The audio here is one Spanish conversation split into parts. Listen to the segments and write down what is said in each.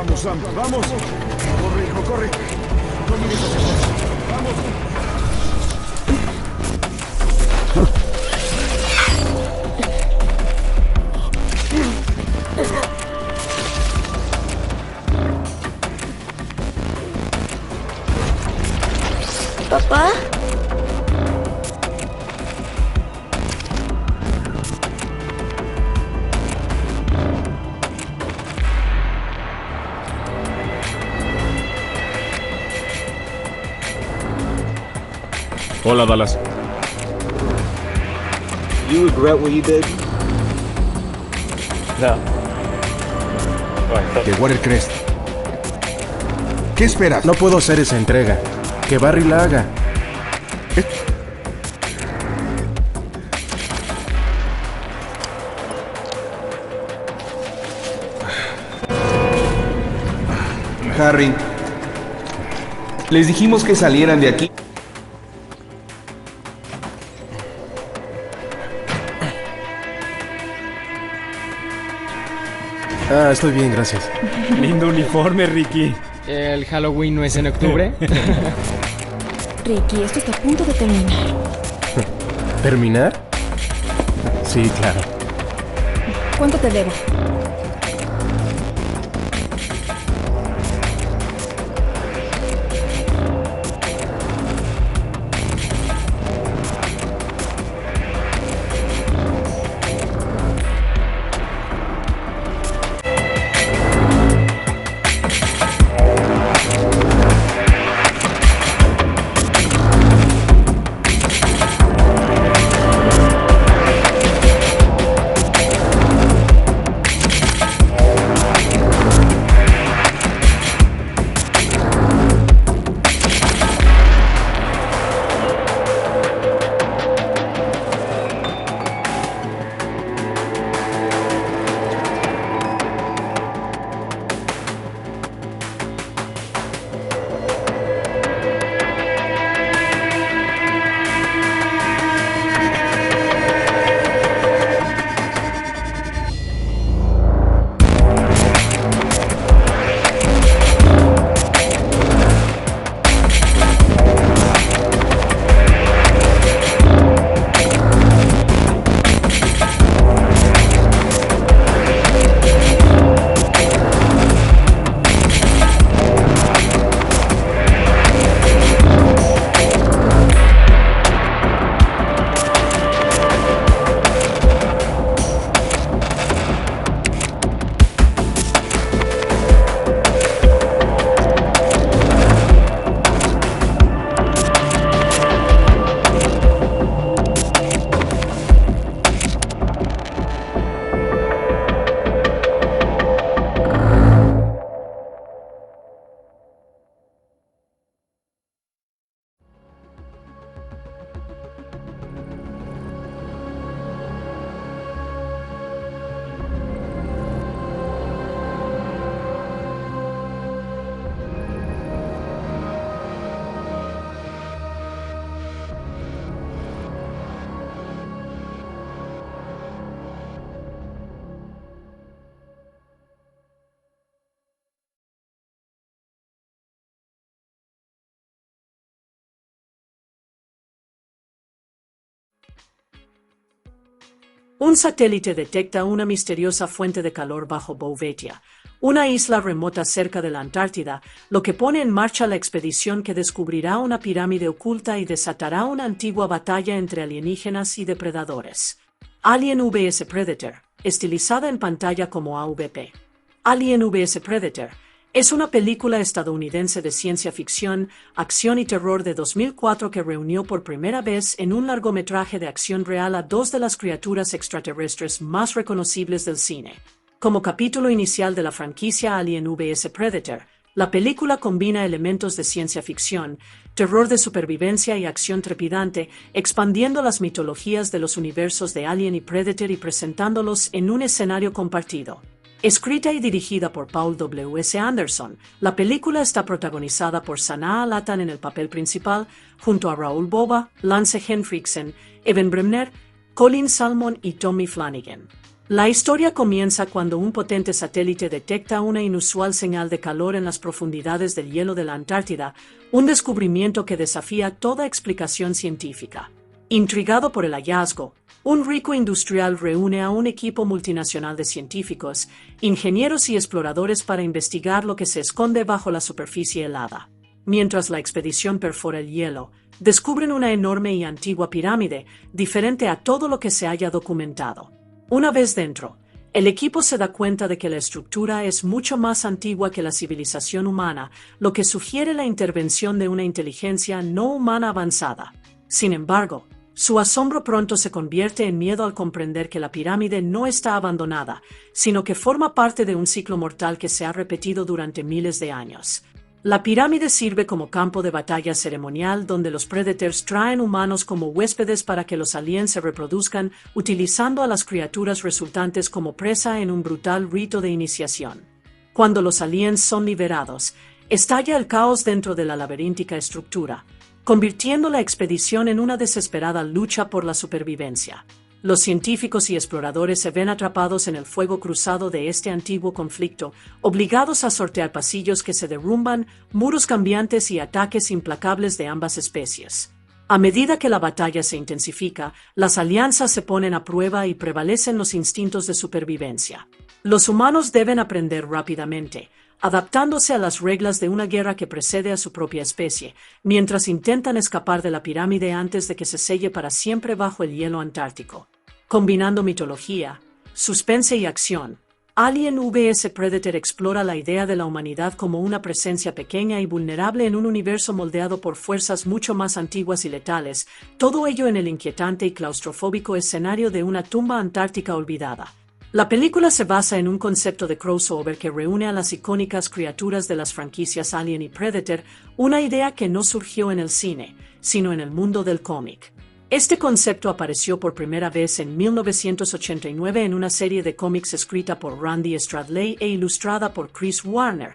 Vamos, Sam, vamos. Corre, hijo, corre. No mires hacia atrás. Vamos. ¿Papá? Hola, Dallas. You regret what you did? No. Que Watercrest. ¿Qué esperas? No puedo hacer esa entrega. Que Barry la haga. Harry, les dijimos que salieran de aquí. Ah, estoy bien, gracias. Lindo uniforme, Ricky. ¿El Halloween no es en octubre? Ricky, esto está a punto de terminar. ¿Terminar? Sí, claro. ¿Cuánto te debo? Un satélite detecta una misteriosa fuente de calor bajo Bouvetia, una isla remota cerca de la Antártida, lo que pone en marcha la expedición que descubrirá una pirámide oculta y desatará una antigua batalla entre alienígenas y depredadores. Alien vs Predator, estilizada en pantalla como AVP. Alien vs Predator es una película estadounidense de ciencia ficción, acción y terror de 2004 que reunió por primera vez en un largometraje de acción real a dos de las criaturas extraterrestres más reconocibles del cine. Como capítulo inicial de la franquicia Alien vs Predator, la película combina elementos de ciencia ficción, terror de supervivencia y acción trepidante, expandiendo las mitologías de los universos de Alien y Predator y presentándolos en un escenario compartido. Escrita y dirigida por Paul W. S. Anderson, la película está protagonizada por Sanaa Lathan en el papel principal, junto a Raoul Bova, Lance Henriksen, Evan Bremner, Colin Salmon y Tommy Flanagan. La historia comienza cuando un potente satélite detecta una inusual señal de calor en las profundidades del hielo de la Antártida, un descubrimiento que desafía toda explicación científica. Intrigado por el hallazgo, un rico industrial reúne a un equipo multinacional de científicos, ingenieros y exploradores para investigar lo que se esconde bajo la superficie helada. Mientras la expedición perfora el hielo, descubren una enorme y antigua pirámide, diferente a todo lo que se haya documentado. Una vez dentro, el equipo se da cuenta de que la estructura es mucho más antigua que la civilización humana, lo que sugiere la intervención de una inteligencia no humana avanzada. Sin embargo, su asombro pronto se convierte en miedo al comprender que la pirámide no está abandonada, sino que forma parte de un ciclo mortal que se ha repetido durante miles de años. La pirámide sirve como campo de batalla ceremonial donde los Predators traen humanos como huéspedes para que los aliens se reproduzcan, utilizando a las criaturas resultantes como presa en un brutal rito de iniciación. Cuando los aliens son liberados, estalla el caos dentro de la laberíntica estructura, convirtiendo la expedición en una desesperada lucha por la supervivencia. Los científicos y exploradores se ven atrapados en el fuego cruzado de este antiguo conflicto, obligados a sortear pasillos que se derrumban, muros cambiantes y ataques implacables de ambas especies. A medida que la batalla se intensifica, las alianzas se ponen a prueba y prevalecen los instintos de supervivencia. Los humanos deben aprender rápidamente, adaptándose a las reglas de una guerra que precede a su propia especie, mientras intentan escapar de la pirámide antes de que se selle para siempre bajo el hielo antártico. Combinando mitología, suspense y acción, Alien vs Predator explora la idea de la humanidad como una presencia pequeña y vulnerable en un universo moldeado por fuerzas mucho más antiguas y letales, todo ello en el inquietante y claustrofóbico escenario de una tumba antártica olvidada. La película se basa en un concepto de crossover que reúne a las icónicas criaturas de las franquicias Alien y Predator, una idea que no surgió en el cine, sino en el mundo del cómic. Este concepto apareció por primera vez en 1989 en una serie de cómics escrita por Randy Stradley e ilustrada por Chris Warner,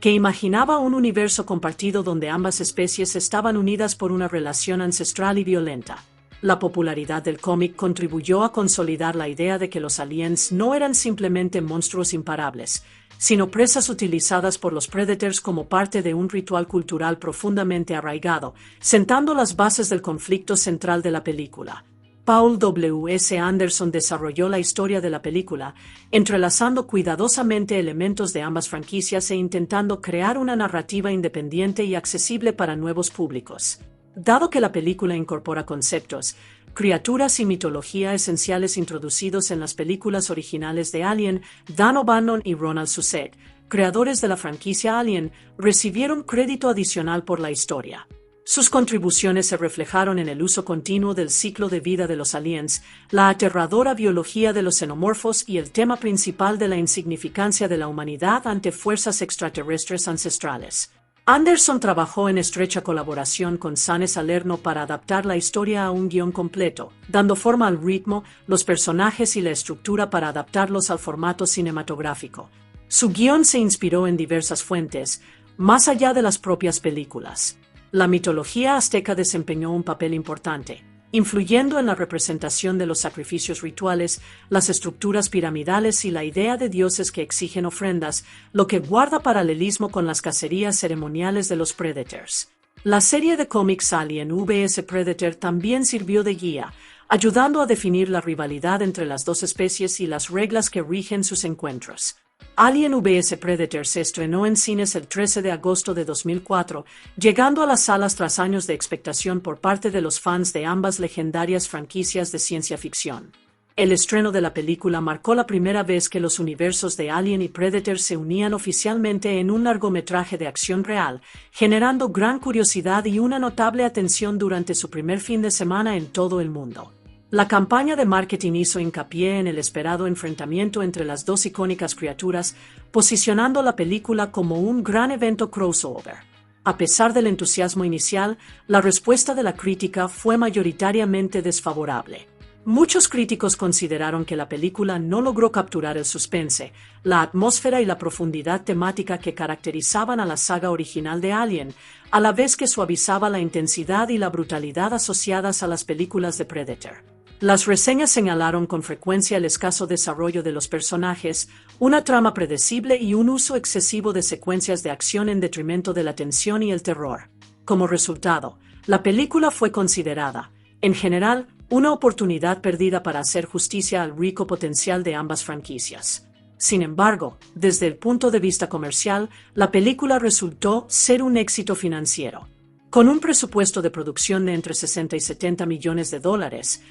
que imaginaba un universo compartido donde ambas especies estaban unidas por una relación ancestral y violenta. La popularidad del cómic contribuyó a consolidar la idea de que los aliens no eran simplemente monstruos imparables, sino presas utilizadas por los Predators como parte de un ritual cultural profundamente arraigado, sentando las bases del conflicto central de la película. Paul W.S. Anderson desarrolló la historia de la película, entrelazando cuidadosamente elementos de ambas franquicias e intentando crear una narrativa independiente y accesible para nuevos públicos. Dado que la película incorpora conceptos, criaturas y mitología esenciales introducidos en las películas originales de Alien, Dan O'Bannon y Ronald Shusett, creadores de la franquicia Alien, recibieron crédito adicional por la historia. Sus contribuciones se reflejaron en el uso continuo del ciclo de vida de los aliens, la aterradora biología de los xenomorfos y el tema principal de la insignificancia de la humanidad ante fuerzas extraterrestres ancestrales. Anderson trabajó en estrecha colaboración con Sane Salerno para adaptar la historia a un guión completo, dando forma al ritmo, los personajes y la estructura para adaptarlos al formato cinematográfico. Su guión se inspiró en diversas fuentes, más allá de las propias películas. La mitología azteca desempeñó un papel importante, influyendo en la representación de los sacrificios rituales, las estructuras piramidales y la idea de dioses que exigen ofrendas, lo que guarda paralelismo con las cacerías ceremoniales de los Predators. La serie de cómics Alien vs Predator también sirvió de guía, ayudando a definir la rivalidad entre las dos especies y las reglas que rigen sus encuentros. Alien vs Predator se estrenó en cines el 13 de agosto de 2004, llegando a las salas tras años de expectación por parte de los fans de ambas legendarias franquicias de ciencia ficción. El estreno de la película marcó la primera vez que los universos de Alien y Predator se unían oficialmente en un largometraje de acción real, generando gran curiosidad y una notable atención durante su primer fin de semana en todo el mundo. La campaña de marketing hizo hincapié en el esperado enfrentamiento entre las dos icónicas criaturas, posicionando la película como un gran evento crossover. A pesar del entusiasmo inicial, la respuesta de la crítica fue mayoritariamente desfavorable. Muchos críticos consideraron que la película no logró capturar el suspense, la atmósfera y la profundidad temática que caracterizaban a la saga original de Alien, a la vez que suavizaba la intensidad y la brutalidad asociadas a las películas de Predator. Las reseñas señalaron con frecuencia el escaso desarrollo de los personajes, una trama predecible y un uso excesivo de secuencias de acción en detrimento de la tensión y el terror. Como resultado, la película fue considerada, en general, una oportunidad perdida para hacer justicia al rico potencial de ambas franquicias. Sin embargo, desde el punto de vista comercial, la película resultó ser un éxito financiero. Con un presupuesto de producción de entre 60 y 70 millones de dólares,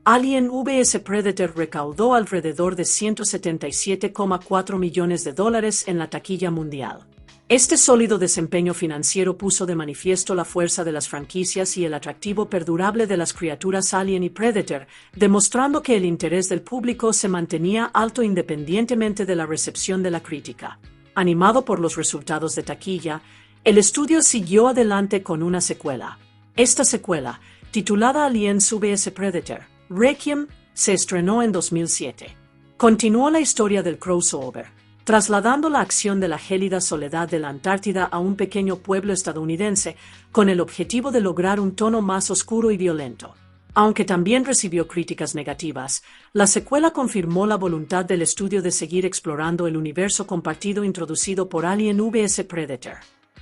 Alien vs Predator recaudó alrededor de 177,4 millones de dólares en la taquilla mundial. Este sólido desempeño financiero puso de manifiesto la fuerza de las franquicias y el atractivo perdurable de las criaturas Alien y Predator, demostrando que el interés del público se mantenía alto independientemente de la recepción de la crítica. Animado por los resultados de taquilla, el estudio siguió adelante con una secuela. Esta secuela, titulada Alien vs Predator, Requiem, se estrenó en 2007. Continuó la historia del crossover, trasladando la acción de la gélida soledad de la Antártida a un pequeño pueblo estadounidense con el objetivo de lograr un tono más oscuro y violento. Aunque también recibió críticas negativas, la secuela confirmó la voluntad del estudio de seguir explorando el universo compartido introducido por Alien vs Predator.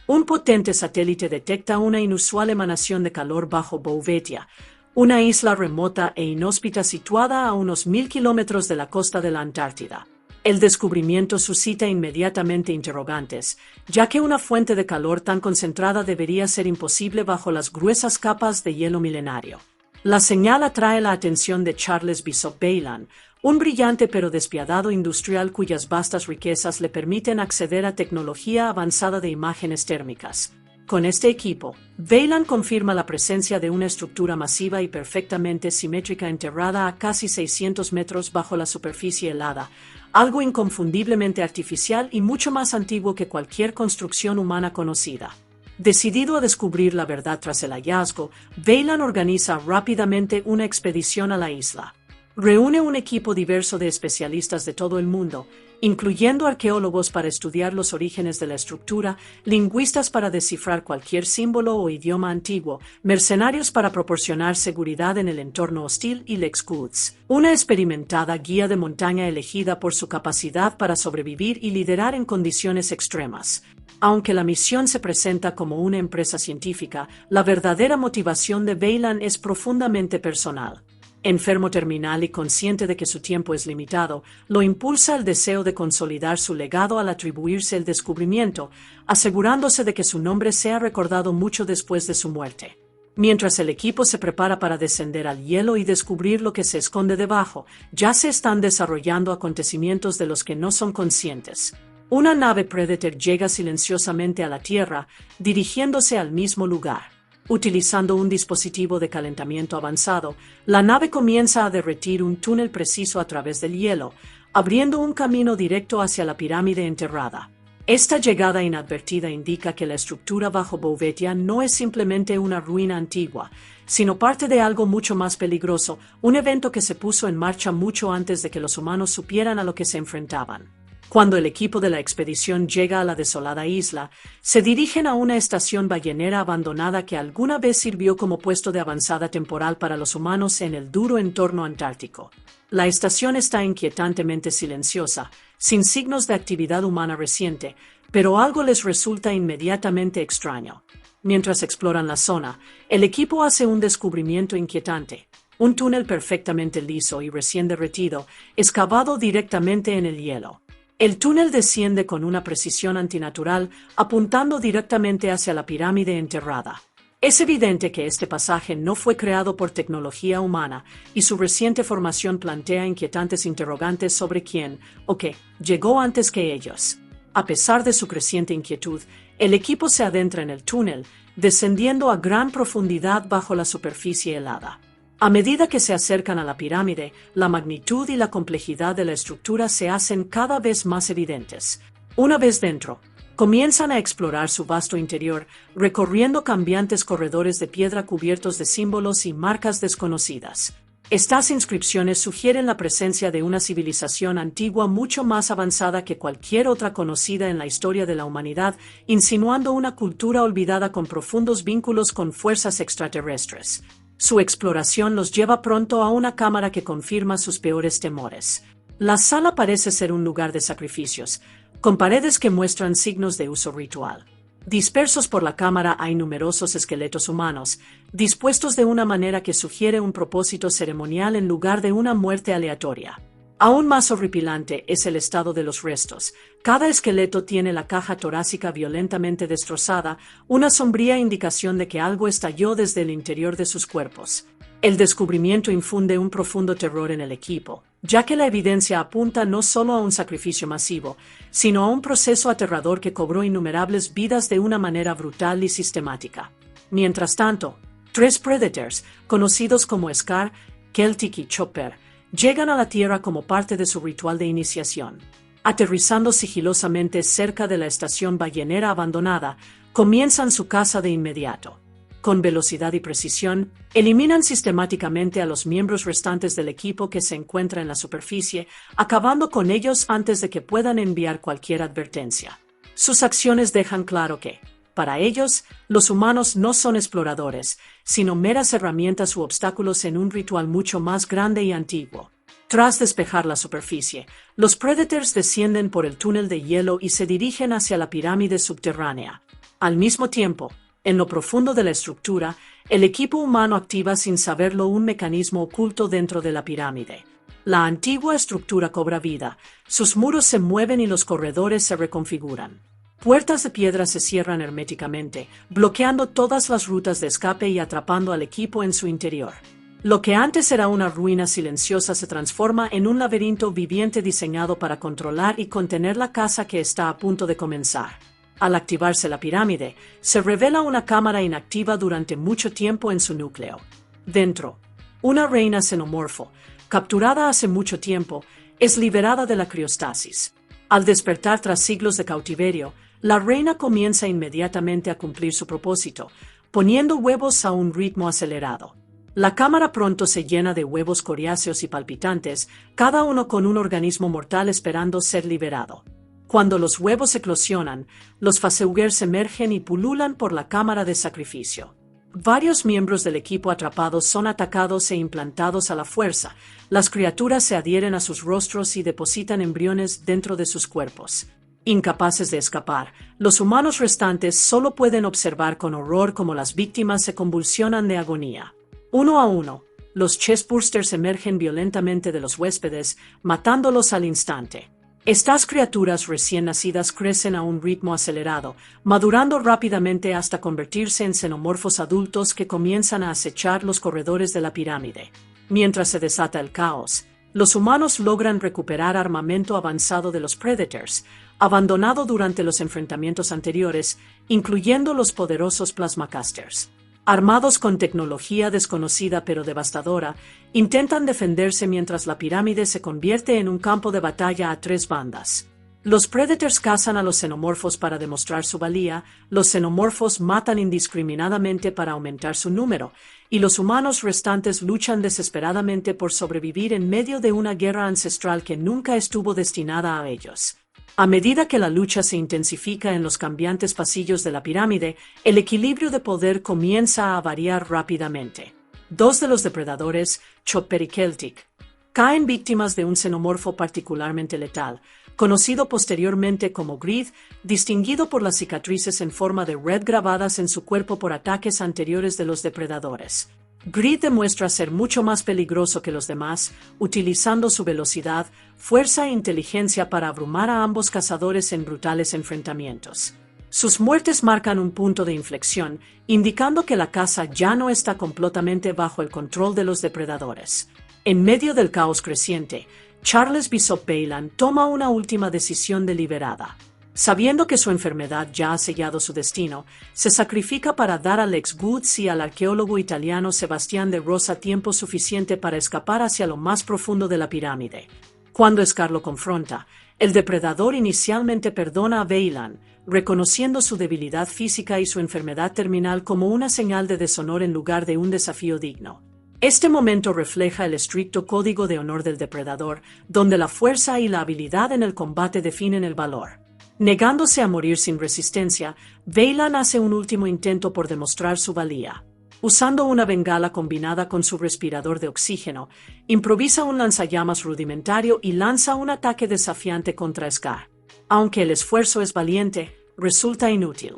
Un potente satélite detecta una inusual emanación de calor bajo Bouvetia, una isla remota e inhóspita situada a unos 1000 kilómetros de la costa de la Antártida. El descubrimiento suscita inmediatamente interrogantes, ya que una fuente de calor tan concentrada debería ser imposible bajo las gruesas capas de hielo milenario. La señal atrae la atención de Charles Bishop Baylan, un brillante pero despiadado industrial cuyas vastas riquezas le permiten acceder a tecnología avanzada de imágenes térmicas. Con este equipo, Baylan confirma la presencia de una estructura masiva y perfectamente simétrica enterrada a casi 600 metros bajo la superficie helada, algo inconfundiblemente artificial y mucho más antiguo que cualquier construcción humana conocida. Decidido a descubrir la verdad tras el hallazgo, Baylan organiza rápidamente una expedición a la isla. Reúne un equipo diverso de especialistas de todo el mundo, incluyendo arqueólogos para estudiar los orígenes de la estructura, lingüistas para descifrar cualquier símbolo o idioma antiguo, mercenarios para proporcionar seguridad en el entorno hostil y Lex Goods, una experimentada guía de montaña elegida por su capacidad para sobrevivir y liderar en condiciones extremas. Aunque la misión se presenta como una empresa científica, la verdadera motivación de Baylan es profundamente personal. Enfermo terminal y consciente de que su tiempo es limitado, lo impulsa el deseo de consolidar su legado al atribuirse el descubrimiento, asegurándose de que su nombre sea recordado mucho después de su muerte. Mientras el equipo se prepara para descender al hielo y descubrir lo que se esconde debajo, ya se están desarrollando acontecimientos de los que no son conscientes. Una nave Predator llega silenciosamente a la Tierra, dirigiéndose al mismo lugar. Utilizando un dispositivo de calentamiento avanzado, la nave comienza a derretir un túnel preciso a través del hielo, abriendo un camino directo hacia la pirámide enterrada. Esta llegada inadvertida indica que la estructura bajo Bouvetia no es simplemente una ruina antigua, sino parte de algo mucho más peligroso, un evento que se puso en marcha mucho antes de que los humanos supieran a lo que se enfrentaban. Cuando el equipo de la expedición llega a la desolada isla, se dirigen a una estación ballenera abandonada que alguna vez sirvió como puesto de avanzada temporal para los humanos en el duro entorno antártico. La estación está inquietantemente silenciosa, sin signos de actividad humana reciente, pero algo les resulta inmediatamente extraño. Mientras exploran la zona, el equipo hace un descubrimiento inquietante. Un túnel perfectamente liso y recién derretido, excavado directamente en el hielo. El túnel desciende con una precisión antinatural, apuntando directamente hacia la pirámide enterrada. Es evidente que este pasaje no fue creado por tecnología humana, y su reciente formación plantea inquietantes interrogantes sobre quién, o qué, llegó antes que ellos. A pesar de su creciente inquietud, el equipo se adentra en el túnel, descendiendo a gran profundidad bajo la superficie helada. A medida que se acercan a la pirámide, la magnitud y la complejidad de la estructura se hacen cada vez más evidentes. Una vez dentro, comienzan a explorar su vasto interior, recorriendo cambiantes corredores de piedra cubiertos de símbolos y marcas desconocidas. Estas inscripciones sugieren la presencia de una civilización antigua mucho más avanzada que cualquier otra conocida en la historia de la humanidad, insinuando una cultura olvidada con profundos vínculos con fuerzas extraterrestres. Su exploración los lleva pronto a una cámara que confirma sus peores temores. La sala parece ser un lugar de sacrificios, con paredes que muestran signos de uso ritual. Dispersos por la cámara hay numerosos esqueletos humanos, dispuestos de una manera que sugiere un propósito ceremonial en lugar de una muerte aleatoria. Aún más horripilante es el estado de los restos. Cada esqueleto tiene la caja torácica violentamente destrozada, una sombría indicación de que algo estalló desde el interior de sus cuerpos. El descubrimiento infunde un profundo terror en el equipo, ya que la evidencia apunta no solo a un sacrificio masivo, sino a un proceso aterrador que cobró innumerables vidas de una manera brutal y sistemática. Mientras tanto, 3 Predators, conocidos como Scar, Celtic y Chopper, llegan a la Tierra como parte de su ritual de iniciación. Aterrizando sigilosamente cerca de la estación ballenera abandonada, comienzan su caza de inmediato. Con velocidad y precisión, eliminan sistemáticamente a los miembros restantes del equipo que se encuentra en la superficie, acabando con ellos antes de que puedan enviar cualquier advertencia. Sus acciones dejan claro que, para ellos, los humanos no son exploradores, sino meras herramientas u obstáculos en un ritual mucho más grande y antiguo. Tras despejar la superficie, los Predators descienden por el túnel de hielo y se dirigen hacia la pirámide subterránea. Al mismo tiempo, en lo profundo de la estructura, el equipo humano activa sin saberlo un mecanismo oculto dentro de la pirámide. La antigua estructura cobra vida, sus muros se mueven y los corredores se reconfiguran. Puertas de piedra se cierran herméticamente, bloqueando todas las rutas de escape y atrapando al equipo en su interior. Lo que antes era una ruina silenciosa se transforma en un laberinto viviente diseñado para controlar y contener la caza que está a punto de comenzar. Al activarse la pirámide, se revela una cámara inactiva durante mucho tiempo en su núcleo. Dentro, una reina xenomorfo, capturada hace mucho tiempo, es liberada de la criostasis. Al despertar tras siglos de cautiverio, la reina comienza inmediatamente a cumplir su propósito, poniendo huevos a un ritmo acelerado. La cámara pronto se llena de huevos coriáceos y palpitantes, cada uno con un organismo mortal esperando ser liberado. Cuando los huevos eclosionan, los faceugers emergen y pululan por la cámara de sacrificio. Varios miembros del equipo atrapados son atacados e implantados a la fuerza. Las criaturas se adhieren a sus rostros y depositan embriones dentro de sus cuerpos. Incapaces de escapar, los humanos restantes solo pueden observar con horror cómo las víctimas se convulsionan de agonía. Uno a uno, los chestbursters emergen violentamente de los huéspedes, matándolos al instante. Estas criaturas recién nacidas crecen a un ritmo acelerado, madurando rápidamente hasta convertirse en xenomorfos adultos que comienzan a acechar los corredores de la pirámide. Mientras se desata el caos, los humanos logran recuperar armamento avanzado de los Predators, abandonado durante los enfrentamientos anteriores, incluyendo los poderosos Plasmacasters. Armados con tecnología desconocida pero devastadora, intentan defenderse mientras la pirámide se convierte en un campo de batalla a 3 bandas. Los Predators cazan a los xenomorfos para demostrar su valía, los xenomorfos matan indiscriminadamente para aumentar su número, y los humanos restantes luchan desesperadamente por sobrevivir en medio de una guerra ancestral que nunca estuvo destinada a ellos. A medida que la lucha se intensifica en los cambiantes pasillos de la pirámide, el equilibrio de poder comienza a variar rápidamente. 2 de los depredadores, Chopper y Celtic, caen víctimas de un xenomorfo particularmente letal, conocido posteriormente como Greed, distinguido por las cicatrices en forma de red grabadas en su cuerpo por ataques anteriores de los depredadores. Greed demuestra ser mucho más peligroso que los demás, utilizando su velocidad, fuerza e inteligencia para abrumar a ambos cazadores en brutales enfrentamientos. Sus muertes marcan un punto de inflexión, indicando que la caza ya no está completamente bajo el control de los depredadores. En medio del caos creciente, Charles Bishop Baylan toma una última decisión deliberada. Sabiendo que su enfermedad ya ha sellado su destino, se sacrifica para dar a Lex Woods y al arqueólogo italiano Sebastián de Rosa tiempo suficiente para escapar hacia lo más profundo de la pirámide. Cuando Scar lo confronta, el depredador inicialmente perdona a Baylan, reconociendo su debilidad física y su enfermedad terminal como una señal de deshonor en lugar de un desafío digno. Este momento refleja el estricto código de honor del depredador, donde la fuerza y la habilidad en el combate definen el valor. Negándose a morir sin resistencia, Baylan hace un último intento por demostrar su valía. Usando una bengala combinada con su respirador de oxígeno, improvisa un lanzallamas rudimentario y lanza un ataque desafiante contra Scar. Aunque el esfuerzo es valiente, resulta inútil.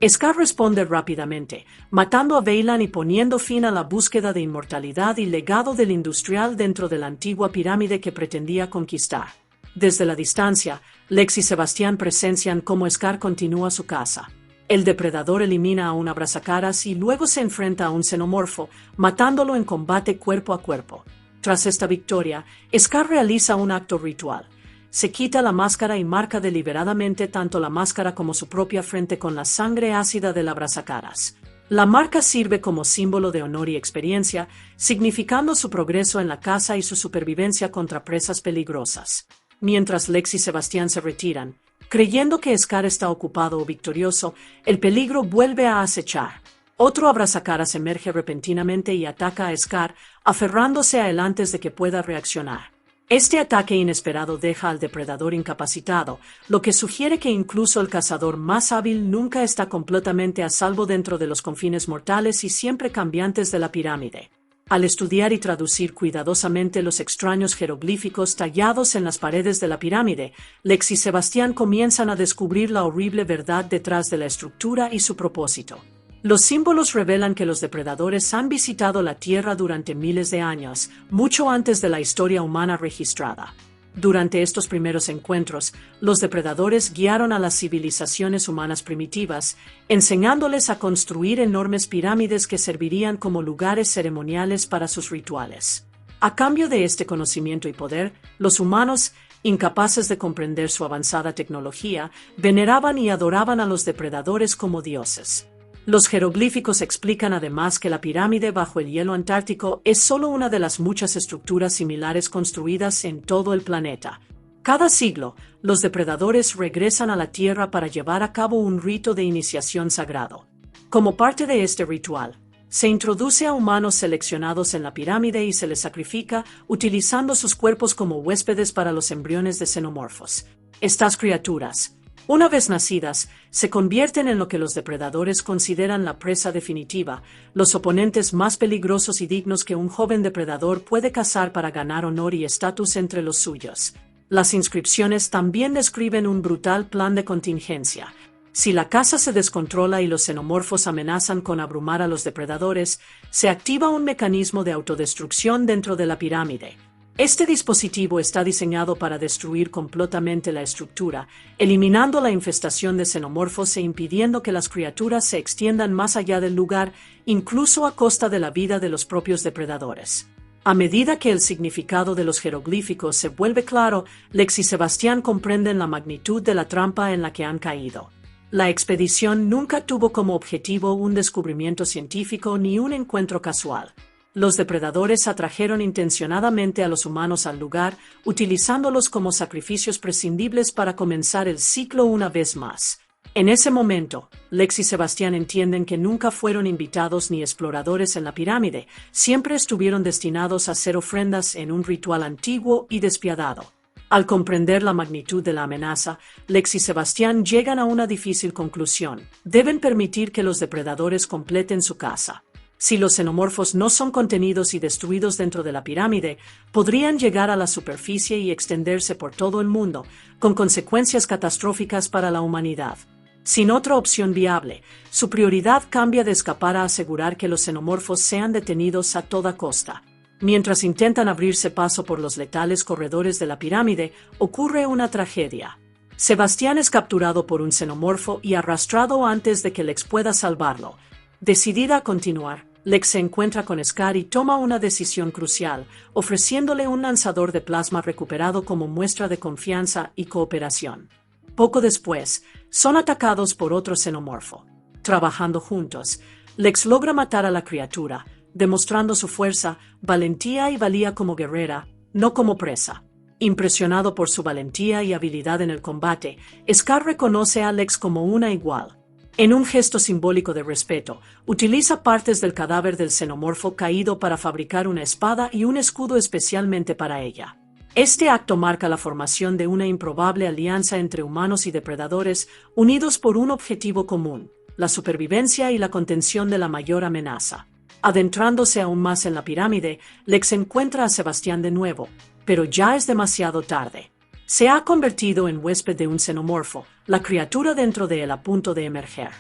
Scar responde rápidamente, matando a Veylan y poniendo fin a la búsqueda de inmortalidad y legado del industrial dentro de la antigua pirámide que pretendía conquistar. Desde la distancia, Lex y Sebastián presencian cómo Scar continúa su caza. El depredador elimina a un abrazacaras y luego se enfrenta a un xenomorfo, matándolo en combate cuerpo a cuerpo. Tras esta victoria, Scar realiza un acto ritual. Se quita la máscara y marca deliberadamente tanto la máscara como su propia frente con la sangre ácida del abrazacaras. La marca sirve como símbolo de honor y experiencia, significando su progreso en la caza y su supervivencia contra presas peligrosas. Mientras Lex y Sebastián se retiran, creyendo que Scar está ocupado o victorioso, el peligro vuelve a acechar. Otro abrazacaras emerge repentinamente y ataca a Scar, aferrándose a él antes de que pueda reaccionar. Este ataque inesperado deja al depredador incapacitado, lo que sugiere que incluso el cazador más hábil nunca está completamente a salvo dentro de los confines mortales y siempre cambiantes de la pirámide. Al estudiar y traducir cuidadosamente los extraños jeroglíficos tallados en las paredes de la pirámide, Lex y Sebastián comienzan a descubrir la horrible verdad detrás de la estructura y su propósito. Los símbolos revelan que los depredadores han visitado la Tierra durante miles de años, mucho antes de la historia humana registrada. Durante estos primeros encuentros, los depredadores guiaron a las civilizaciones humanas primitivas, enseñándoles a construir enormes pirámides que servirían como lugares ceremoniales para sus rituales. A cambio de este conocimiento y poder, los humanos, incapaces de comprender su avanzada tecnología, veneraban y adoraban a los depredadores como dioses. Los jeroglíficos explican además que la pirámide bajo el hielo antártico es solo una de las muchas estructuras similares construidas en todo el planeta. Cada siglo, los depredadores regresan a la Tierra para llevar a cabo un rito de iniciación sagrado. Como parte de este ritual, se introduce a humanos seleccionados en la pirámide y se les sacrifica, utilizando sus cuerpos como huéspedes para los embriones de xenomorfos. Estas criaturas, una vez nacidas, se convierten en lo que los depredadores consideran la presa definitiva, los oponentes más peligrosos y dignos que un joven depredador puede cazar para ganar honor y estatus entre los suyos. Las inscripciones también describen un brutal plan de contingencia. Si la caza se descontrola y los xenomorfos amenazan con abrumar a los depredadores, se activa un mecanismo de autodestrucción dentro de la pirámide. Este dispositivo está diseñado para destruir completamente la estructura, eliminando la infestación de xenomorfos e impidiendo que las criaturas se extiendan más allá del lugar, incluso a costa de la vida de los propios depredadores. A medida que el significado de los jeroglíficos se vuelve claro, Lex y Sebastián comprenden la magnitud de la trampa en la que han caído. La expedición nunca tuvo como objetivo un descubrimiento científico ni un encuentro casual. Los depredadores atrajeron intencionadamente a los humanos al lugar, utilizándolos como sacrificios prescindibles para comenzar el ciclo una vez más. En ese momento, Lex y Sebastián entienden que nunca fueron invitados ni exploradores en la pirámide, siempre estuvieron destinados a ser ofrendas en un ritual antiguo y despiadado. Al comprender la magnitud de la amenaza, Lex y Sebastián llegan a una difícil conclusión: deben permitir que los depredadores completen su caza. Si los xenomorfos no son contenidos y destruidos dentro de la pirámide, podrían llegar a la superficie y extenderse por todo el mundo, con consecuencias catastróficas para la humanidad. Sin otra opción viable, su prioridad cambia de escapar a asegurar que los xenomorfos sean detenidos a toda costa. Mientras intentan abrirse paso por los letales corredores de la pirámide, ocurre una tragedia. Sebastián es capturado por un xenomorfo y arrastrado antes de que Lex pueda salvarlo. Decidida a continuar, Lex se encuentra con Scar y toma una decisión crucial, ofreciéndole un lanzador de plasma recuperado como muestra de confianza y cooperación. Poco después, son atacados por otro xenomorfo. Trabajando juntos, Lex logra matar a la criatura, demostrando su fuerza, valentía y valía como guerrera, no como presa. Impresionado por su valentía y habilidad en el combate, Scar reconoce a Lex como una igual. En un gesto simbólico de respeto, utiliza partes del cadáver del xenomorfo caído para fabricar una espada y un escudo especialmente para ella. Este acto marca la formación de una improbable alianza entre humanos y depredadores, unidos por un objetivo común: la supervivencia y la contención de la mayor amenaza. Adentrándose aún más en la pirámide, Lex encuentra a Sebastián de nuevo, pero ya es demasiado tarde. Se ha convertido en huésped de un xenomorfo, la criatura dentro de él a punto de emerger.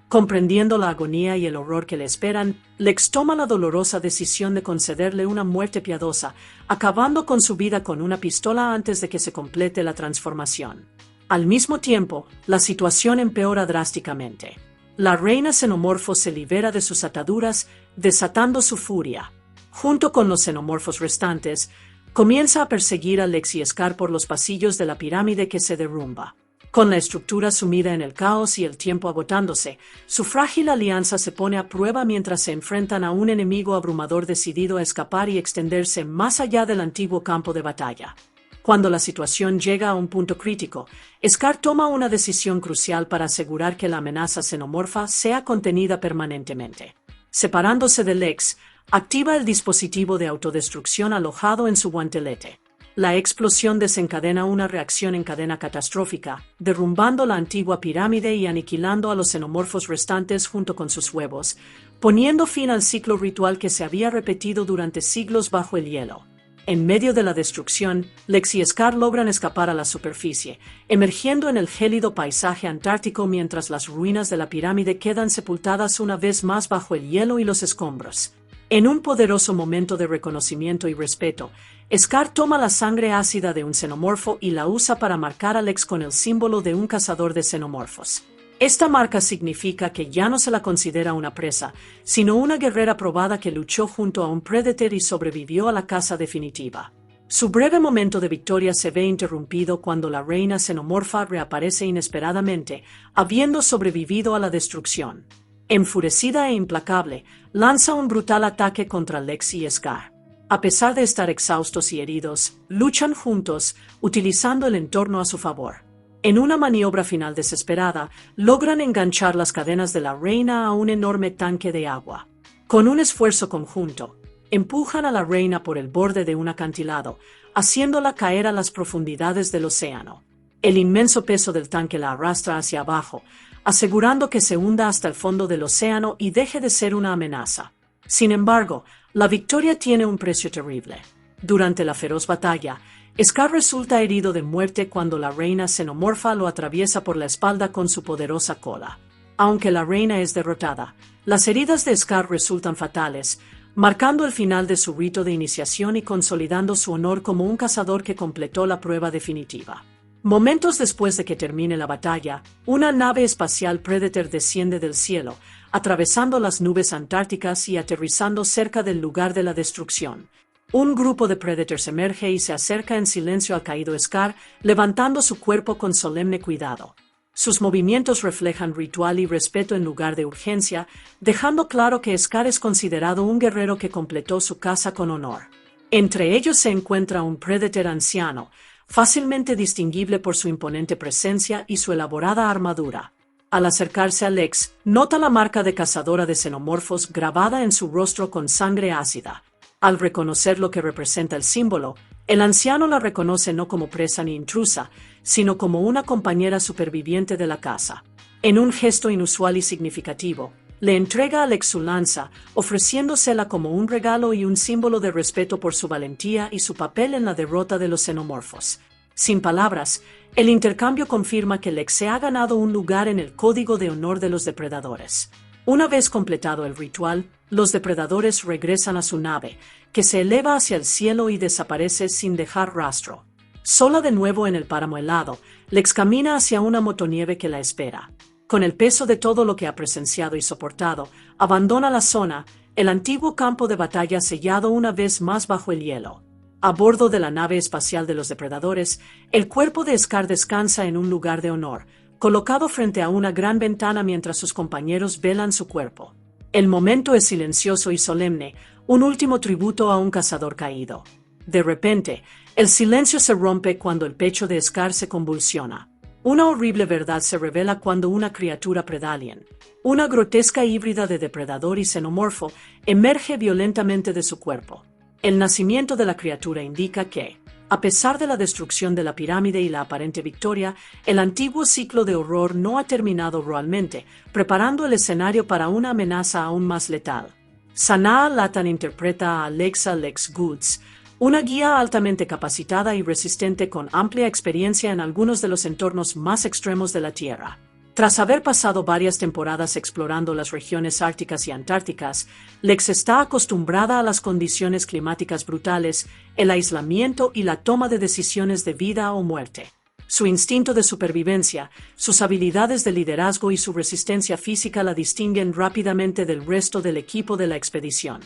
Comprendiendo la agonía y el horror que le esperan, Lex toma la dolorosa decisión de concederle una muerte piadosa, acabando con su vida con una pistola antes de que se complete la transformación. Al mismo tiempo, la situación empeora drásticamente. La reina xenomorfo se libera de sus ataduras, desatando su furia. Junto con los xenomorfos restantes, comienza a perseguir a Lex y Scar por los pasillos de la pirámide que se derrumba. Con la estructura sumida en el caos y el tiempo agotándose, su frágil alianza se pone a prueba mientras se enfrentan a un enemigo abrumador decidido a escapar y extenderse más allá del antiguo campo de batalla. Cuando la situación llega a un punto crítico, Scar toma una decisión crucial para asegurar que la amenaza xenomorfa sea contenida permanentemente. Separándose de Lex, activa el dispositivo de autodestrucción alojado en su guantelete. La explosión desencadena una reacción en cadena catastrófica, derrumbando la antigua pirámide y aniquilando a los xenomorfos restantes junto con sus huevos, poniendo fin al ciclo ritual que se había repetido durante siglos bajo el hielo. En medio de la destrucción, Lex y Scar logran escapar a la superficie, emergiendo en el gélido paisaje antártico mientras las ruinas de la pirámide quedan sepultadas una vez más bajo el hielo y los escombros. En un poderoso momento de reconocimiento y respeto, Scar toma la sangre ácida de un xenomorfo y la usa para marcar a Lex con el símbolo de un cazador de xenomorfos. Esta marca significa que ya no se la considera una presa, sino una guerrera probada que luchó junto a un Predator y sobrevivió a la caza definitiva. Su breve momento de victoria se ve interrumpido cuando la reina xenomorfa reaparece inesperadamente, habiendo sobrevivido a la destrucción. Enfurecida e implacable, lanza un brutal ataque contra Lex y Scar. A pesar de estar exhaustos y heridos, luchan juntos, utilizando el entorno a su favor. En una maniobra final desesperada, logran enganchar las cadenas de la reina a un enorme tanque de agua. Con un esfuerzo conjunto, empujan a la reina por el borde de un acantilado, haciéndola caer a las profundidades del océano. El inmenso peso del tanque la arrastra hacia abajo, asegurando que se hunda hasta el fondo del océano y deje de ser una amenaza. Sin embargo, la victoria tiene un precio terrible. Durante la feroz batalla, Scar resulta herido de muerte cuando la reina xenomorfa lo atraviesa por la espalda con su poderosa cola. Aunque la reina es derrotada, las heridas de Scar resultan fatales, marcando el final de su rito de iniciación y consolidando su honor como un cazador que completó la prueba definitiva. Momentos después de que termine la batalla, una nave espacial Predator desciende del cielo, atravesando las nubes antárticas y aterrizando cerca del lugar de la destrucción. Un grupo de Predators emerge y se acerca en silencio al caído Scar, levantando su cuerpo con solemne cuidado. Sus movimientos reflejan ritual y respeto en lugar de urgencia, dejando claro que Scar es considerado un guerrero que completó su caza con honor. Entre ellos se encuentra un Predator anciano, fácilmente distinguible por su imponente presencia y su elaborada armadura. Al acercarse a Lex, nota la marca de cazadora de xenomorfos grabada en su rostro con sangre ácida. Al reconocer lo que representa el símbolo, el anciano la reconoce no como presa ni intrusa, sino como una compañera superviviente de la caza. En un gesto inusual y significativo, le entrega a Lex su lanza, ofreciéndosela como un regalo y un símbolo de respeto por su valentía y su papel en la derrota de los xenomorfos. Sin palabras, el intercambio confirma que Lex se ha ganado un lugar en el código de honor de los depredadores. Una vez completado el ritual, los depredadores regresan a su nave, que se eleva hacia el cielo y desaparece sin dejar rastro. Sola de nuevo en el páramo helado, Lex camina hacia una motonieve que la espera. Con el peso de todo lo que ha presenciado y soportado, abandona la zona, el antiguo campo de batalla sellado una vez más bajo el hielo. A bordo de la nave espacial de los depredadores, el cuerpo de Scar descansa en un lugar de honor, colocado frente a una gran ventana mientras sus compañeros velan su cuerpo. El momento es silencioso y solemne, un último tributo a un cazador caído. De repente, el silencio se rompe cuando el pecho de Scar se convulsiona. Una horrible verdad se revela cuando una criatura predalien, una grotesca híbrida de depredador y xenomorfo, emerge violentamente de su cuerpo. El nacimiento de la criatura indica que, a pesar de la destrucción de la pirámide y la aparente victoria, el antiguo ciclo de horror no ha terminado realmente, preparando el escenario para una amenaza aún más letal. Sanaa Lathan interpreta a Alexa Lex Goods, una guía altamente capacitada y resistente con amplia experiencia en algunos de los entornos más extremos de la Tierra. Tras haber pasado varias temporadas explorando las regiones árticas y antárticas, Lex está acostumbrada a las condiciones climáticas brutales, el aislamiento y la toma de decisiones de vida o muerte. Su instinto de supervivencia, sus habilidades de liderazgo y su resistencia física la distinguen rápidamente del resto del equipo de la expedición.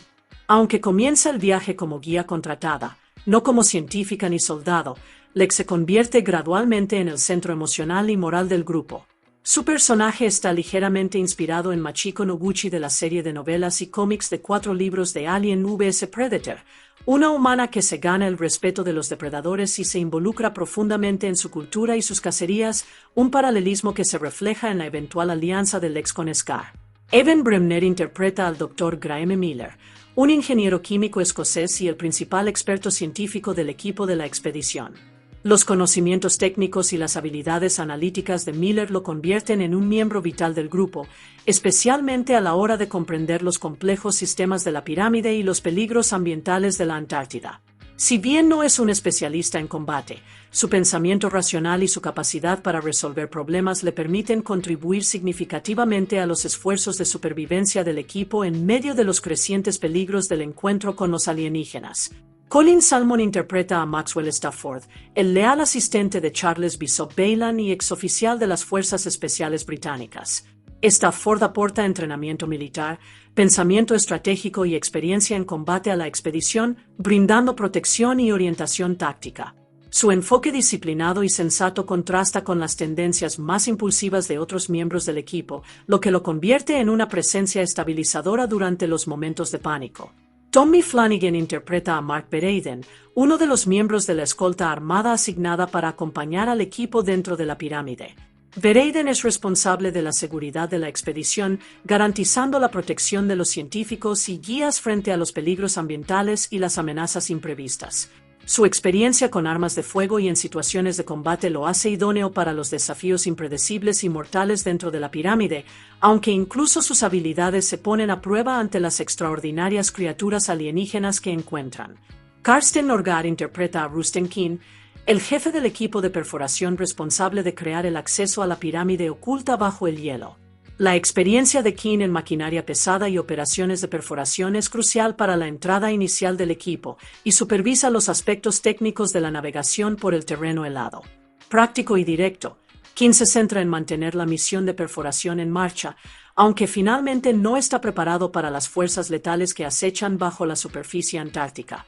Aunque comienza el viaje como guía contratada, no como científica ni soldado, Lex se convierte gradualmente en el centro emocional y moral del grupo. Su personaje está ligeramente inspirado en Machiko Noguchi de la serie de novelas y cómics de 4 libros de Alien vs Predator, una humana que se gana el respeto de los depredadores y se involucra profundamente en su cultura y sus cacerías, un paralelismo que se refleja en la eventual alianza de Lex con Scar. Evan Bremner interpreta al Dr. Graham Miller, un ingeniero químico escocés y el principal experto científico del equipo de la expedición. Los conocimientos técnicos y las habilidades analíticas de Miller lo convierten en un miembro vital del grupo, especialmente a la hora de comprender los complejos sistemas de la pirámide y los peligros ambientales de la Antártida. Si bien no es un especialista en combate, su pensamiento racional y su capacidad para resolver problemas le permiten contribuir significativamente a los esfuerzos de supervivencia del equipo en medio de los crecientes peligros del encuentro con los alienígenas. Colin Salmon interpreta a Maxwell Stafford, el leal asistente de Charles Bishop Baylan y exoficial de las Fuerzas Especiales Británicas. Stafford aporta entrenamiento militar, pensamiento estratégico y experiencia en combate a la expedición, brindando protección y orientación táctica. Su enfoque disciplinado y sensato contrasta con las tendencias más impulsivas de otros miembros del equipo, lo que lo convierte en una presencia estabilizadora durante los momentos de pánico. Tommy Flanagan interpreta a Mark Bereiden, uno de los miembros de la escolta armada asignada para acompañar al equipo dentro de la pirámide. Bereiden es responsable de la seguridad de la expedición, garantizando la protección de los científicos y guías frente a los peligros ambientales y las amenazas imprevistas. Su experiencia con armas de fuego y en situaciones de combate lo hace idóneo para los desafíos impredecibles y mortales dentro de la pirámide, aunque incluso sus habilidades se ponen a prueba ante las extraordinarias criaturas alienígenas que encuentran. Karsten Norgard interpreta a Rustin King, el jefe del equipo de perforación responsable de crear el acceso a la pirámide oculta bajo el hielo. La experiencia de King en maquinaria pesada y operaciones de perforación es crucial para la entrada inicial del equipo y supervisa los aspectos técnicos de la navegación por el terreno helado. Práctico y directo, King se centra en mantener la misión de perforación en marcha, aunque finalmente no está preparado para las fuerzas letales que acechan bajo la superficie antártica.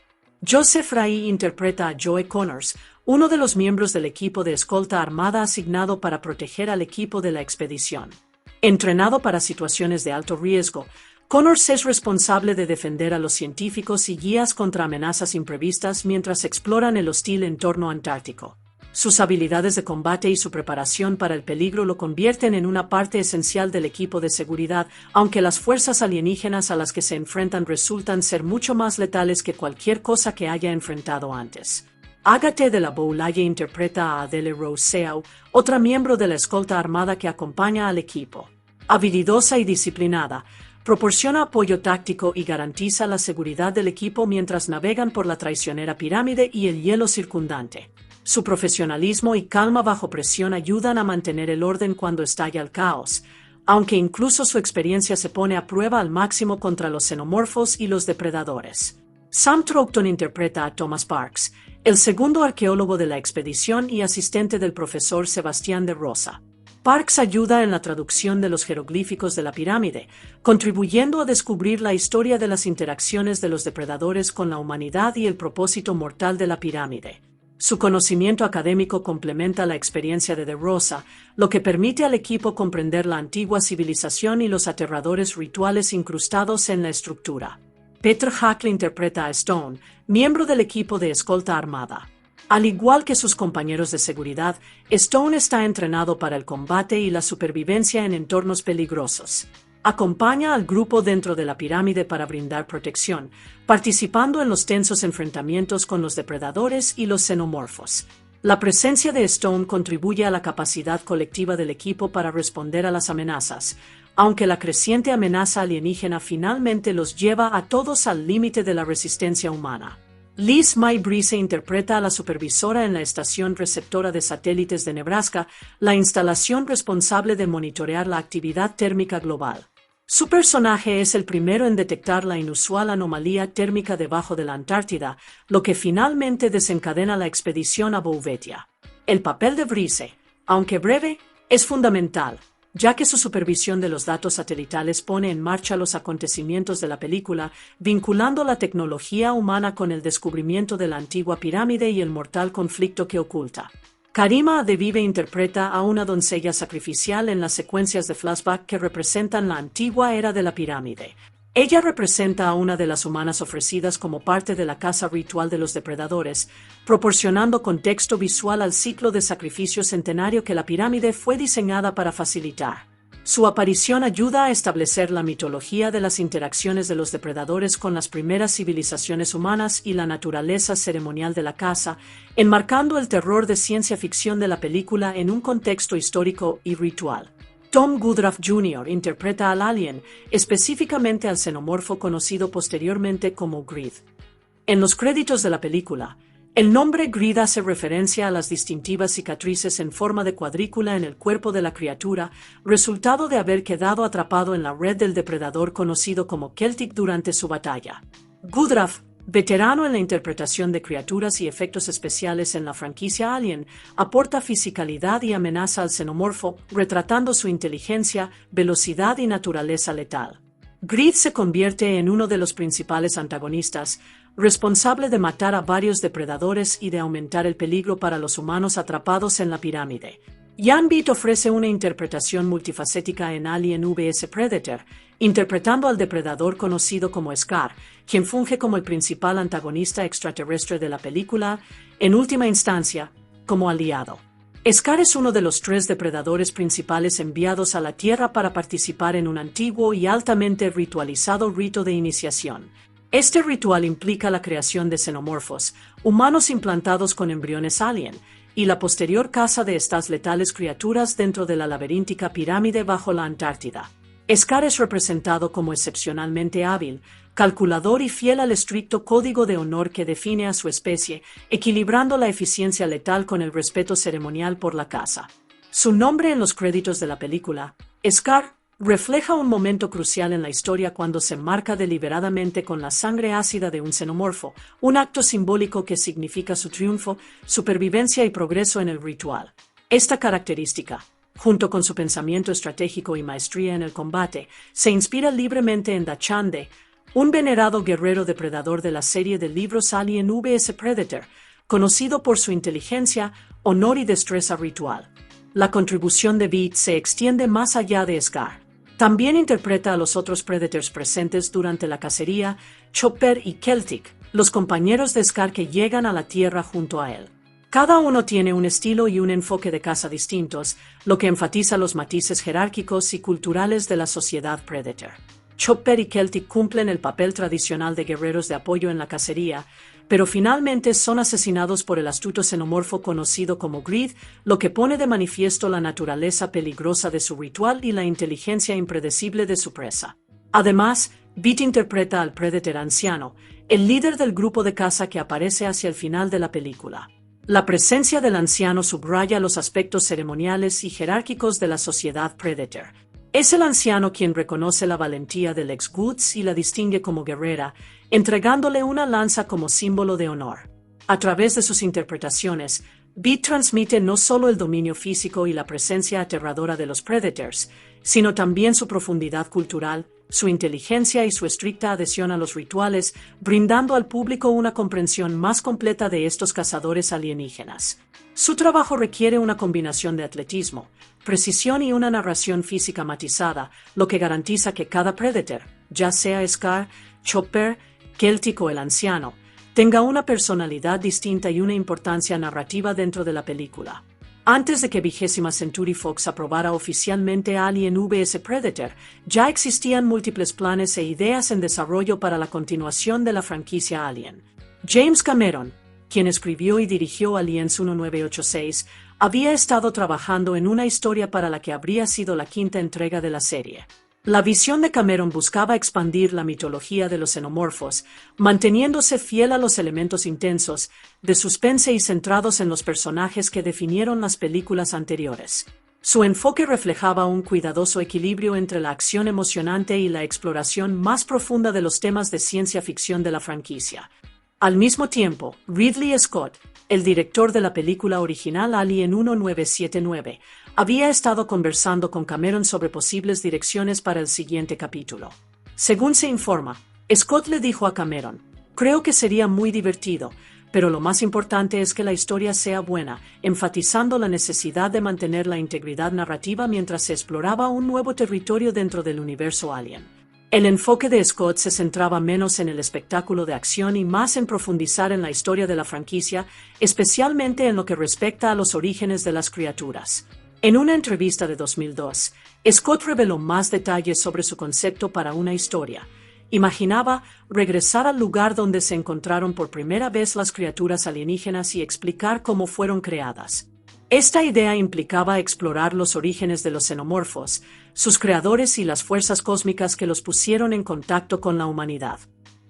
Joseph Ray interpreta a Joe Connors, uno de los miembros del equipo de escolta armada asignado para proteger al equipo de la expedición. Entrenado para situaciones de alto riesgo, Connors es responsable de defender a los científicos y guías contra amenazas imprevistas mientras exploran el hostil entorno antártico. Sus habilidades de combate y su preparación para el peligro lo convierten en una parte esencial del equipo de seguridad, aunque las fuerzas alienígenas a las que se enfrentan resultan ser mucho más letales que cualquier cosa que haya enfrentado antes. Agathe de la Boulaye interpreta a Adele Rose Seau, otra miembro de la escolta armada que acompaña al equipo. Habilidosa y disciplinada, proporciona apoyo táctico y garantiza la seguridad del equipo mientras navegan por la traicionera pirámide y el hielo circundante. Su profesionalismo y calma bajo presión ayudan a mantener el orden cuando estalla el caos, aunque incluso su experiencia se pone a prueba al máximo contra los xenomorfos y los depredadores. Sam Troughton interpreta a Thomas Parks, el segundo arqueólogo de la expedición y asistente del profesor Sebastián de Rosa. Parks ayuda en la traducción de los jeroglíficos de la pirámide, contribuyendo a descubrir la historia de las interacciones de los depredadores con la humanidad y el propósito mortal de la pirámide. Su conocimiento académico complementa la experiencia de Rosa, lo que permite al equipo comprender la antigua civilización y los aterradores rituales incrustados en la estructura. Peter Hackle interpreta a Stone, miembro del equipo de escolta armada. Al igual que sus compañeros de seguridad, Stone está entrenado para el combate y la supervivencia en entornos peligrosos. Acompaña al grupo dentro de la pirámide para brindar protección, participando en los tensos enfrentamientos con los depredadores y los xenomorfos. La presencia de Stone contribuye a la capacidad colectiva del equipo para responder a las amenazas, aunque la creciente amenaza alienígena finalmente los lleva a todos al límite de la resistencia humana. Liz May Breeze interpreta a la supervisora en la estación receptora de satélites de Nebraska, la instalación responsable de monitorear la actividad térmica global. Su personaje es el primero en detectar la inusual anomalía térmica debajo de la Antártida, lo que finalmente desencadena la expedición a Bouvetia. El papel de Breeze, aunque breve, es fundamental, ya que su supervisión de los datos satelitales pone en marcha los acontecimientos de la película, vinculando la tecnología humana con el descubrimiento de la antigua pirámide y el mortal conflicto que oculta. Karima Adevive interpreta a una doncella sacrificial en las secuencias de flashback que representan la antigua era de la pirámide. Ella representa a una de las humanas ofrecidas como parte de la caza ritual de los depredadores, proporcionando contexto visual al ciclo de sacrificio centenario que la pirámide fue diseñada para facilitar. Su aparición ayuda a establecer la mitología de las interacciones de los depredadores con las primeras civilizaciones humanas y la naturaleza ceremonial de la caza, enmarcando el terror de ciencia ficción de la película en un contexto histórico y ritual. Tom Woodruff Jr. interpreta al alien, específicamente al xenomorfo conocido posteriormente como Greed. En los créditos de la película, el nombre Greed hace referencia a las distintivas cicatrices en forma de cuadrícula en el cuerpo de la criatura, resultado de haber quedado atrapado en la red del depredador conocido como Celtic durante su batalla. Woodruff, veterano en la interpretación de criaturas y efectos especiales en la franquicia Alien, aporta fisicalidad y amenaza al xenomorfo, retratando su inteligencia, velocidad y naturaleza letal. Greed se convierte en uno de los principales antagonistas, responsable de matar a varios depredadores y de aumentar el peligro para los humanos atrapados en la pirámide. Jan Beat ofrece una interpretación multifacética en Alien vs Predator, interpretando al depredador conocido como Scar, quien funge como el principal antagonista extraterrestre de la película, en última instancia, como aliado. Scar es uno de los 3 depredadores principales enviados a la Tierra para participar en un antiguo y altamente ritualizado rito de iniciación. Este ritual implica la creación de xenomorfos, humanos implantados con embriones alien, y la posterior caza de estas letales criaturas dentro de la laberíntica pirámide bajo la Antártida. Scar es representado como excepcionalmente hábil, calculador y fiel al estricto código de honor que define a su especie, equilibrando la eficiencia letal con el respeto ceremonial por la caza. Su nombre en los créditos de la película, Scar, refleja un momento crucial en la historia cuando se marca deliberadamente con la sangre ácida de un xenomorfo, un acto simbólico que significa su triunfo, supervivencia y progreso en el ritual. Esta característica, junto con su pensamiento estratégico y maestría en el combate, se inspira libremente en Dachande, un venerado guerrero depredador de la serie de libros Alien vs Predator, conocido por su inteligencia, honor y destreza ritual. La contribución de Beat se extiende más allá de Scar. También interpreta a los otros Predators presentes durante la cacería, Chopper y Celtic, los compañeros de Scar que llegan a la Tierra junto a él. Cada uno tiene un estilo y un enfoque de caza distintos, lo que enfatiza los matices jerárquicos y culturales de la sociedad Predator. Chopper y Celtic cumplen el papel tradicional de guerreros de apoyo en la cacería, pero finalmente son asesinados por el astuto xenomorfo conocido como Greed, lo que pone de manifiesto la naturaleza peligrosa de su ritual y la inteligencia impredecible de su presa. Además, Beat interpreta al Predator anciano, el líder del grupo de caza que aparece hacia el final de la película. La presencia del anciano subraya los aspectos ceremoniales y jerárquicos de la sociedad Predator. Es el anciano quien reconoce la valentía del ex Woods y la distingue como guerrera, entregándole una lanza como símbolo de honor. A través de sus interpretaciones, Beat transmite no solo el dominio físico y la presencia aterradora de los Predators, sino también su profundidad cultural, su inteligencia y su estricta adhesión a los rituales, brindando al público una comprensión más completa de estos cazadores alienígenas. Su trabajo requiere una combinación de atletismo, precisión y una narración física matizada, lo que garantiza que cada Predator, ya sea Scar, Chopper, Celtic o el anciano, tenga una personalidad distinta y una importancia narrativa dentro de la película. Antes de que 20th Century Fox aprobara oficialmente Alien vs Predator, ya existían múltiples planes e ideas en desarrollo para la continuación de la franquicia Alien. James Cameron, quien escribió y dirigió Aliens 1986, había estado trabajando en una historia para la que habría sido la 5ª entrega de la serie. La visión de Cameron buscaba expandir la mitología de los xenomorfos, manteniéndose fiel a los elementos intensos, de suspense y centrados en los personajes que definieron las películas anteriores. Su enfoque reflejaba un cuidadoso equilibrio entre la acción emocionante y la exploración más profunda de los temas de ciencia ficción de la franquicia. Al mismo tiempo, Ridley Scott, el director de la película original Alien 1979, había estado conversando con Cameron sobre posibles direcciones para el siguiente capítulo. Según se informa, Scott le dijo a Cameron: "Creo que sería muy divertido, pero lo más importante es que la historia sea buena", enfatizando la necesidad de mantener la integridad narrativa mientras se exploraba un nuevo territorio dentro del universo Alien. El enfoque de Scott se centraba menos en el espectáculo de acción y más en profundizar en la historia de la franquicia, especialmente en lo que respecta a los orígenes de las criaturas. En una entrevista de 2002, Scott reveló más detalles sobre su concepto para una historia. Imaginaba regresar al lugar donde se encontraron por primera vez las criaturas alienígenas y explicar cómo fueron creadas. Esta idea implicaba explorar los orígenes de los xenomorfos, sus creadores y las fuerzas cósmicas que los pusieron en contacto con la humanidad.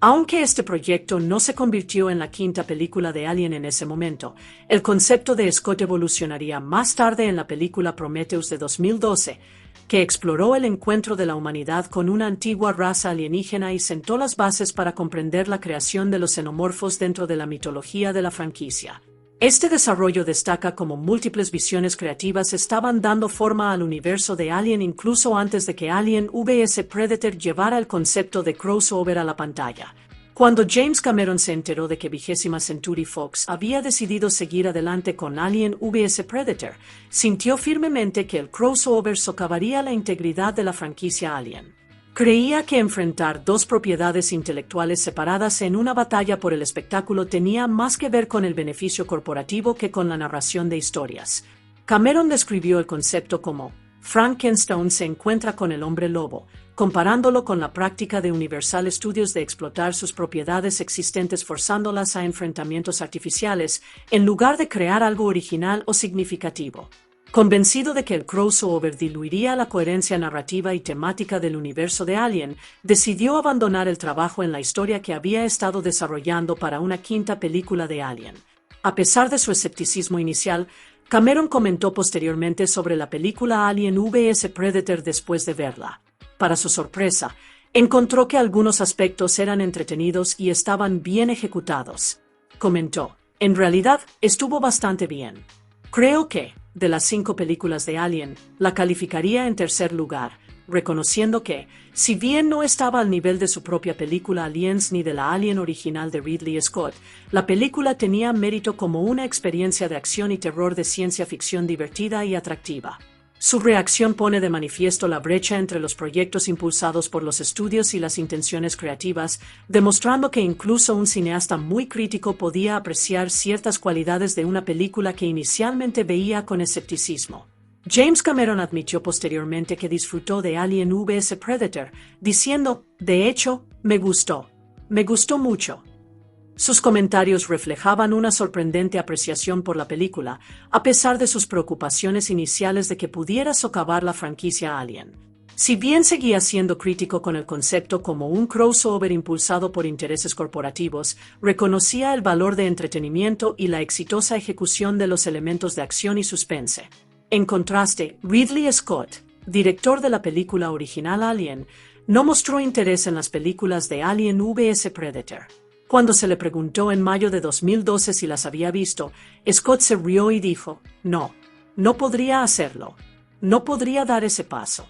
Aunque este proyecto no se convirtió en la quinta película de Alien en ese momento, el concepto de Scott evolucionaría más tarde en la película Prometheus de 2012, que exploró el encuentro de la humanidad con una antigua raza alienígena y sentó las bases para comprender la creación de los xenomorfos dentro de la mitología de la franquicia. Este desarrollo destaca cómo múltiples visiones creativas estaban dando forma al universo de Alien incluso antes de que Alien vs Predator llevara el concepto de crossover a la pantalla. Cuando James Cameron se enteró de que 20th Century Fox había decidido seguir adelante con Alien vs Predator, sintió firmemente que el crossover socavaría la integridad de la franquicia Alien. Creía que enfrentar dos propiedades intelectuales separadas en una batalla por el espectáculo tenía más que ver con el beneficio corporativo que con la narración de historias. Cameron describió el concepto como Frankenstein se encuentra con el hombre lobo, comparándolo con la práctica de Universal Studios de explotar sus propiedades existentes forzándolas a enfrentamientos artificiales, en lugar de crear algo original o significativo. Convencido de que el crossover diluiría la coherencia narrativa y temática del universo de Alien, decidió abandonar el trabajo en la historia que había estado desarrollando para una quinta película de Alien. A pesar de su escepticismo inicial, Cameron comentó posteriormente sobre la película Alien vs Predator después de verla. Para su sorpresa, encontró que algunos aspectos eran entretenidos y estaban bien ejecutados. Comentó: "En realidad, estuvo bastante bien. Creo que, de las 5 películas de Alien, la calificaría en tercer lugar, reconociendo que, si bien no estaba al nivel de su propia película Aliens ni de la Alien original de Ridley Scott, la película tenía mérito como una experiencia de acción y terror de ciencia ficción divertida y atractiva". Su reacción pone de manifiesto la brecha entre los proyectos impulsados por los estudios y las intenciones creativas, demostrando que incluso un cineasta muy crítico podía apreciar ciertas cualidades de una película que inicialmente veía con escepticismo. James Cameron admitió posteriormente que disfrutó de Alien vs Predator, diciendo: "De hecho, me gustó mucho". Sus comentarios reflejaban una sorprendente apreciación por la película, a pesar de sus preocupaciones iniciales de que pudiera socavar la franquicia Alien. Si bien seguía siendo crítico con el concepto como un crossover impulsado por intereses corporativos, reconocía el valor de entretenimiento y la exitosa ejecución de los elementos de acción y suspense. En contraste, Ridley Scott, director de la película original Alien, no mostró interés en las películas de Alien vs Predator. Cuando se le preguntó en mayo de 2012 si las había visto, Scott se rió y dijo: "No podría hacerlo. No podría dar ese paso".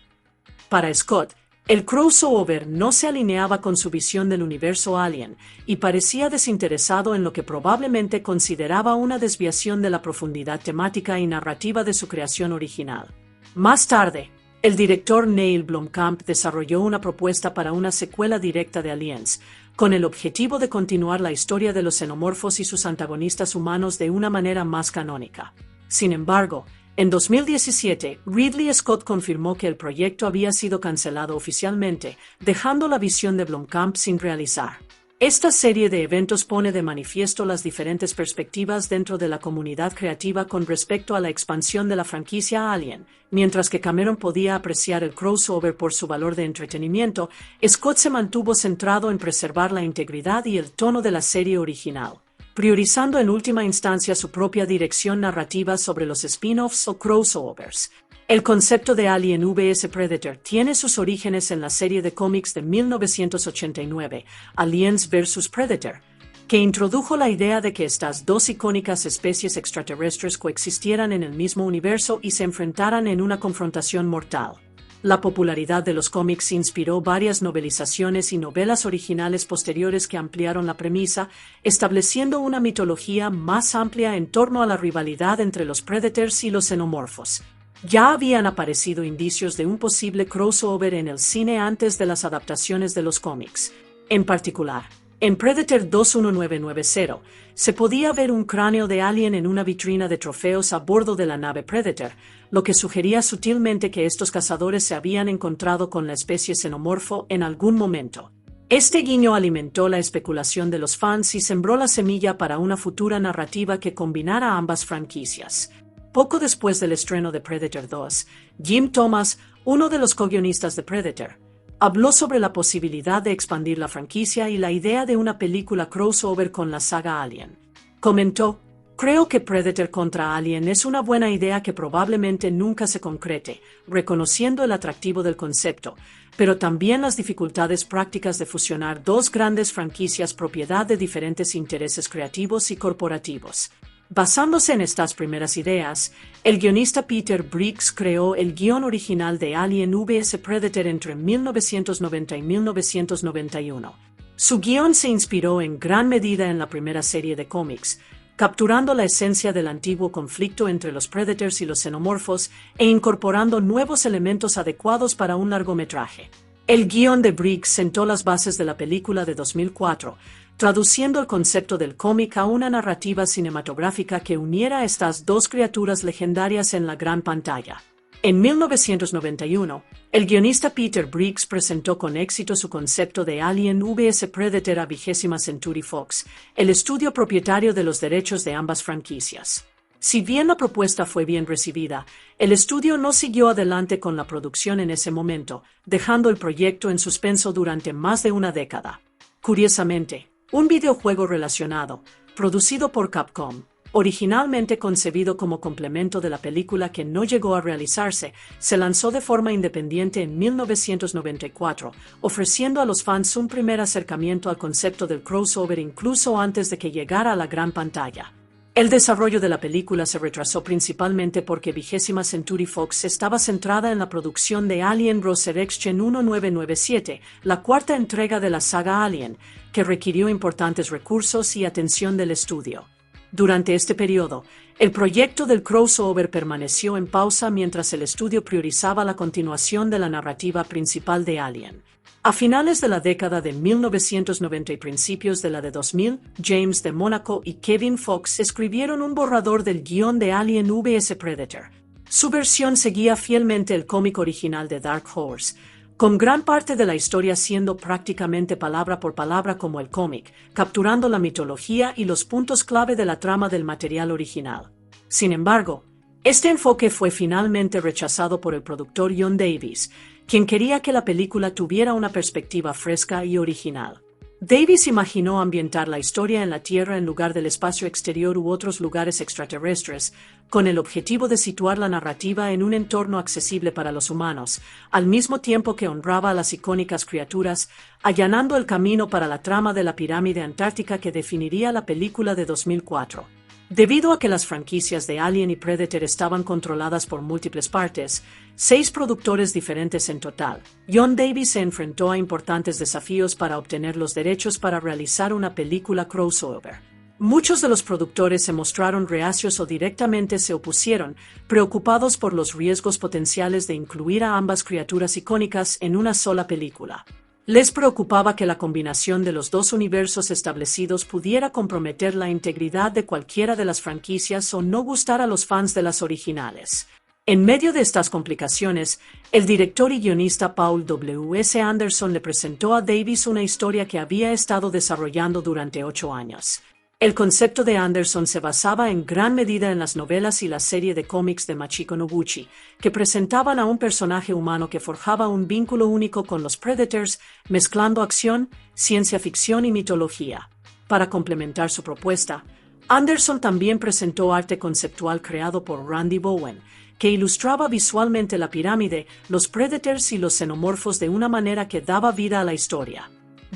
Para Scott, el crossover no se alineaba con su visión del universo Alien y parecía desinteresado en lo que probablemente consideraba una desviación de la profundidad temática y narrativa de su creación original. Más tarde, el director Neil Blomkamp desarrolló una propuesta para una secuela directa de Aliens, con el objetivo de continuar la historia de los xenomorfos y sus antagonistas humanos de una manera más canónica. Sin embargo, en 2017, Ridley Scott confirmó que el proyecto había sido cancelado oficialmente, dejando la visión de Blomkamp sin realizar. Esta serie de eventos pone de manifiesto las diferentes perspectivas dentro de la comunidad creativa con respecto a la expansión de la franquicia Alien. Mientras que Cameron podía apreciar el crossover por su valor de entretenimiento, Scott se mantuvo centrado en preservar la integridad y el tono de la serie original, priorizando en última instancia su propia dirección narrativa sobre los spin-offs o crossovers. El concepto de Alien vs Predator tiene sus orígenes en la serie de cómics de 1989, Aliens vs Predator, que introdujo la idea de que estas dos icónicas especies extraterrestres coexistieran en el mismo universo y se enfrentaran en una confrontación mortal. La popularidad de los cómics inspiró varias novelizaciones y novelas originales posteriores que ampliaron la premisa, estableciendo una mitología más amplia en torno a la rivalidad entre los Predators y los xenomorfos. Ya habían aparecido indicios de un posible crossover en el cine antes de las adaptaciones de los cómics. En particular, en Predator 21990, se podía ver un cráneo de alien en una vitrina de trofeos a bordo de la nave Predator, lo que sugería sutilmente que estos cazadores se habían encontrado con la especie xenomorfo en algún momento. Este guiño alimentó la especulación de los fans y sembró la semilla para una futura narrativa que combinara ambas franquicias. Poco después del estreno de Predator 2, Jim Thomas, uno de los co-guionistas de Predator, habló sobre la posibilidad de expandir la franquicia y la idea de una película crossover con la saga Alien. Comentó: "Creo que Predator contra Alien es una buena idea que probablemente nunca se concrete, reconociendo el atractivo del concepto, pero también las dificultades prácticas de fusionar dos grandes franquicias propiedad de diferentes intereses creativos y corporativos". Basándose en estas primeras ideas, el guionista Peter Briggs creó el guión original de Alien vs Predator entre 1990 y 1991. Su guión se inspiró en gran medida en la primera serie de cómics, capturando la esencia del antiguo conflicto entre los Predators y los xenomorfos e incorporando nuevos elementos adecuados para un largometraje. El guión de Briggs sentó las bases de la película de 2004, traduciendo el concepto del cómic a una narrativa cinematográfica que uniera a estas dos criaturas legendarias en la gran pantalla. En 1991, el guionista Peter Briggs presentó con éxito su concepto de Alien vs Predator a 20th Century Fox, el estudio propietario de los derechos de ambas franquicias. Si bien la propuesta fue bien recibida, el estudio no siguió adelante con la producción en ese momento, dejando el proyecto en suspenso durante más de una década. Curiosamente, un videojuego relacionado, producido por Capcom, originalmente concebido como complemento de la película que no llegó a realizarse, se lanzó de forma independiente en 1994, ofreciendo a los fans un primer acercamiento al concepto del crossover incluso antes de que llegara a la gran pantalla. El desarrollo de la película se retrasó principalmente porque 20th Century Fox estaba centrada en la producción de Alien Resurrection 1997, la cuarta entrega de la saga Alien, que requirió importantes recursos y atención del estudio. Durante este periodo, el proyecto del crossover permaneció en pausa mientras el estudio priorizaba la continuación de la narrativa principal de Alien. A finales de la década de 1990 y principios de la de 2000, James de Monaco y Kevin Fox escribieron un borrador del guión de Alien vs Predator. Su versión seguía fielmente el cómic original de Dark Horse, con gran parte de la historia siendo prácticamente palabra por palabra como el cómic, capturando la mitología y los puntos clave de la trama del material original. Sin embargo, este enfoque fue finalmente rechazado por el productor John Davis, quien quería que la película tuviera una perspectiva fresca y original. Davis imaginó ambientar la historia en la Tierra en lugar del espacio exterior u otros lugares extraterrestres, con el objetivo de situar la narrativa en un entorno accesible para los humanos, al mismo tiempo que honraba a las icónicas criaturas, allanando el camino para la trama de la pirámide antártica que definiría la película de 2004. Debido a que las franquicias de Alien y Predator estaban controladas por múltiples partes, 6 productores diferentes en total, John Davis se enfrentó a importantes desafíos para obtener los derechos para realizar una película crossover. Muchos de los productores se mostraron reacios o directamente se opusieron, preocupados por los riesgos potenciales de incluir a ambas criaturas icónicas en una sola película. Les preocupaba que la combinación de los dos universos establecidos pudiera comprometer la integridad de cualquiera de las franquicias o no gustar a los fans de las originales. En medio de estas complicaciones, el director y guionista Paul W. S. Anderson le presentó a Davis una historia que había estado desarrollando durante 8 años. El concepto de Anderson se basaba en gran medida en las novelas y la serie de cómics de Machiko Noguchi, que presentaban a un personaje humano que forjaba un vínculo único con los Predators, mezclando acción, ciencia ficción y mitología. Para complementar su propuesta, Anderson también presentó arte conceptual creado por Randy Bowen, que ilustraba visualmente la pirámide, los Predators y los xenomorfos de una manera que daba vida a la historia.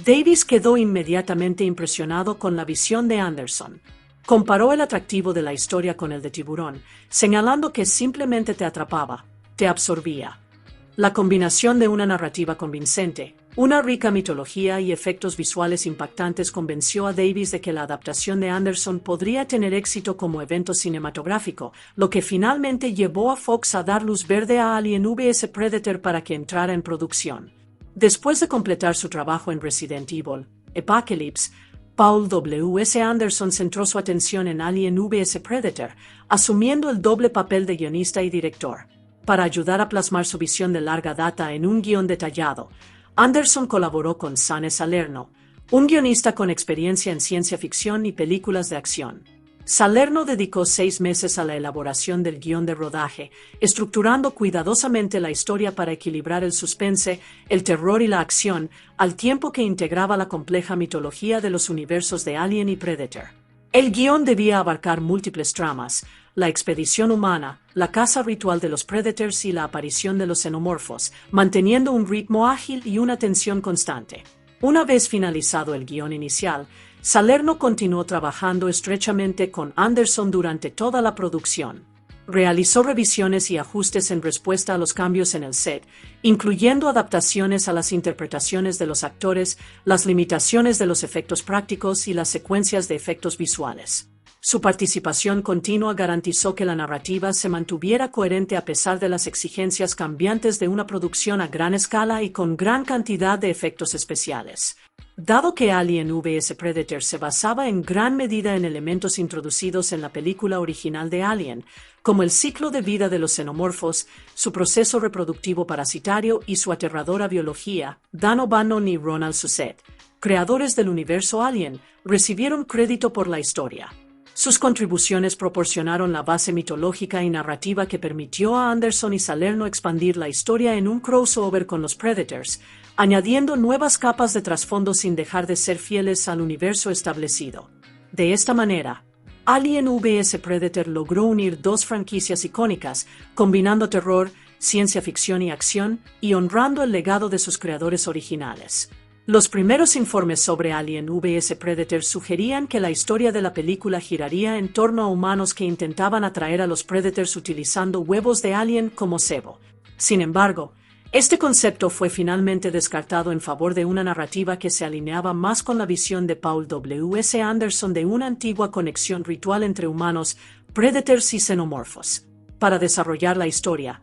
Davis quedó inmediatamente impresionado con la visión de Anderson. Comparó el atractivo de la historia con el de Tiburón, señalando que simplemente te atrapaba, te absorbía. La combinación de una narrativa convincente, una rica mitología y efectos visuales impactantes convenció a Davis de que la adaptación de Anderson podría tener éxito como evento cinematográfico, lo que finalmente llevó a Fox a dar luz verde a Alien vs Predator para que entrara en producción. Después de completar su trabajo en Resident Evil, Apocalypse, Paul W. S. Anderson centró su atención en Alien vs Predator, asumiendo el doble papel de guionista y director. Para ayudar a plasmar su visión de larga data en un guión detallado, Anderson colaboró con Sane Salerno, un guionista con experiencia en ciencia ficción y películas de acción. Salerno dedicó 6 meses a la elaboración del guión de rodaje, estructurando cuidadosamente la historia para equilibrar el suspense, el terror y la acción, al tiempo que integraba la compleja mitología de los universos de Alien y Predator. El guión debía abarcar múltiples tramas: la expedición humana, la caza ritual de los Predators y la aparición de los xenomorfos, manteniendo un ritmo ágil y una tensión constante. Una vez finalizado el guión inicial, Salerno continuó trabajando estrechamente con Anderson durante toda la producción. Realizó revisiones y ajustes en respuesta a los cambios en el set, incluyendo adaptaciones a las interpretaciones de los actores, las limitaciones de los efectos prácticos y las secuencias de efectos visuales. Su participación continua garantizó que la narrativa se mantuviera coherente a pesar de las exigencias cambiantes de una producción a gran escala y con gran cantidad de efectos especiales. Dado que Alien vs Predator se basaba en gran medida en elementos introducidos en la película original de Alien, como el ciclo de vida de los xenomorfos, su proceso reproductivo parasitario y su aterradora biología, Dan O'Bannon y Ronald Suzette, creadores del universo Alien, recibieron crédito por la historia. Sus contribuciones proporcionaron la base mitológica y narrativa que permitió a Anderson y Salerno expandir la historia en un crossover con los Predators, añadiendo nuevas capas de trasfondo sin dejar de ser fieles al universo establecido. De esta manera, Alien vs Predator logró unir 2 franquicias icónicas, combinando terror, ciencia ficción y acción, y honrando el legado de sus creadores originales. Los primeros informes sobre Alien vs Predator sugerían que la historia de la película giraría en torno a humanos que intentaban atraer a los Predators utilizando huevos de alien como cebo. Sin embargo, este concepto fue finalmente descartado en favor de una narrativa que se alineaba más con la visión de Paul W. S. Anderson de una antigua conexión ritual entre humanos, Predators y xenomorfos. Para desarrollar la historia,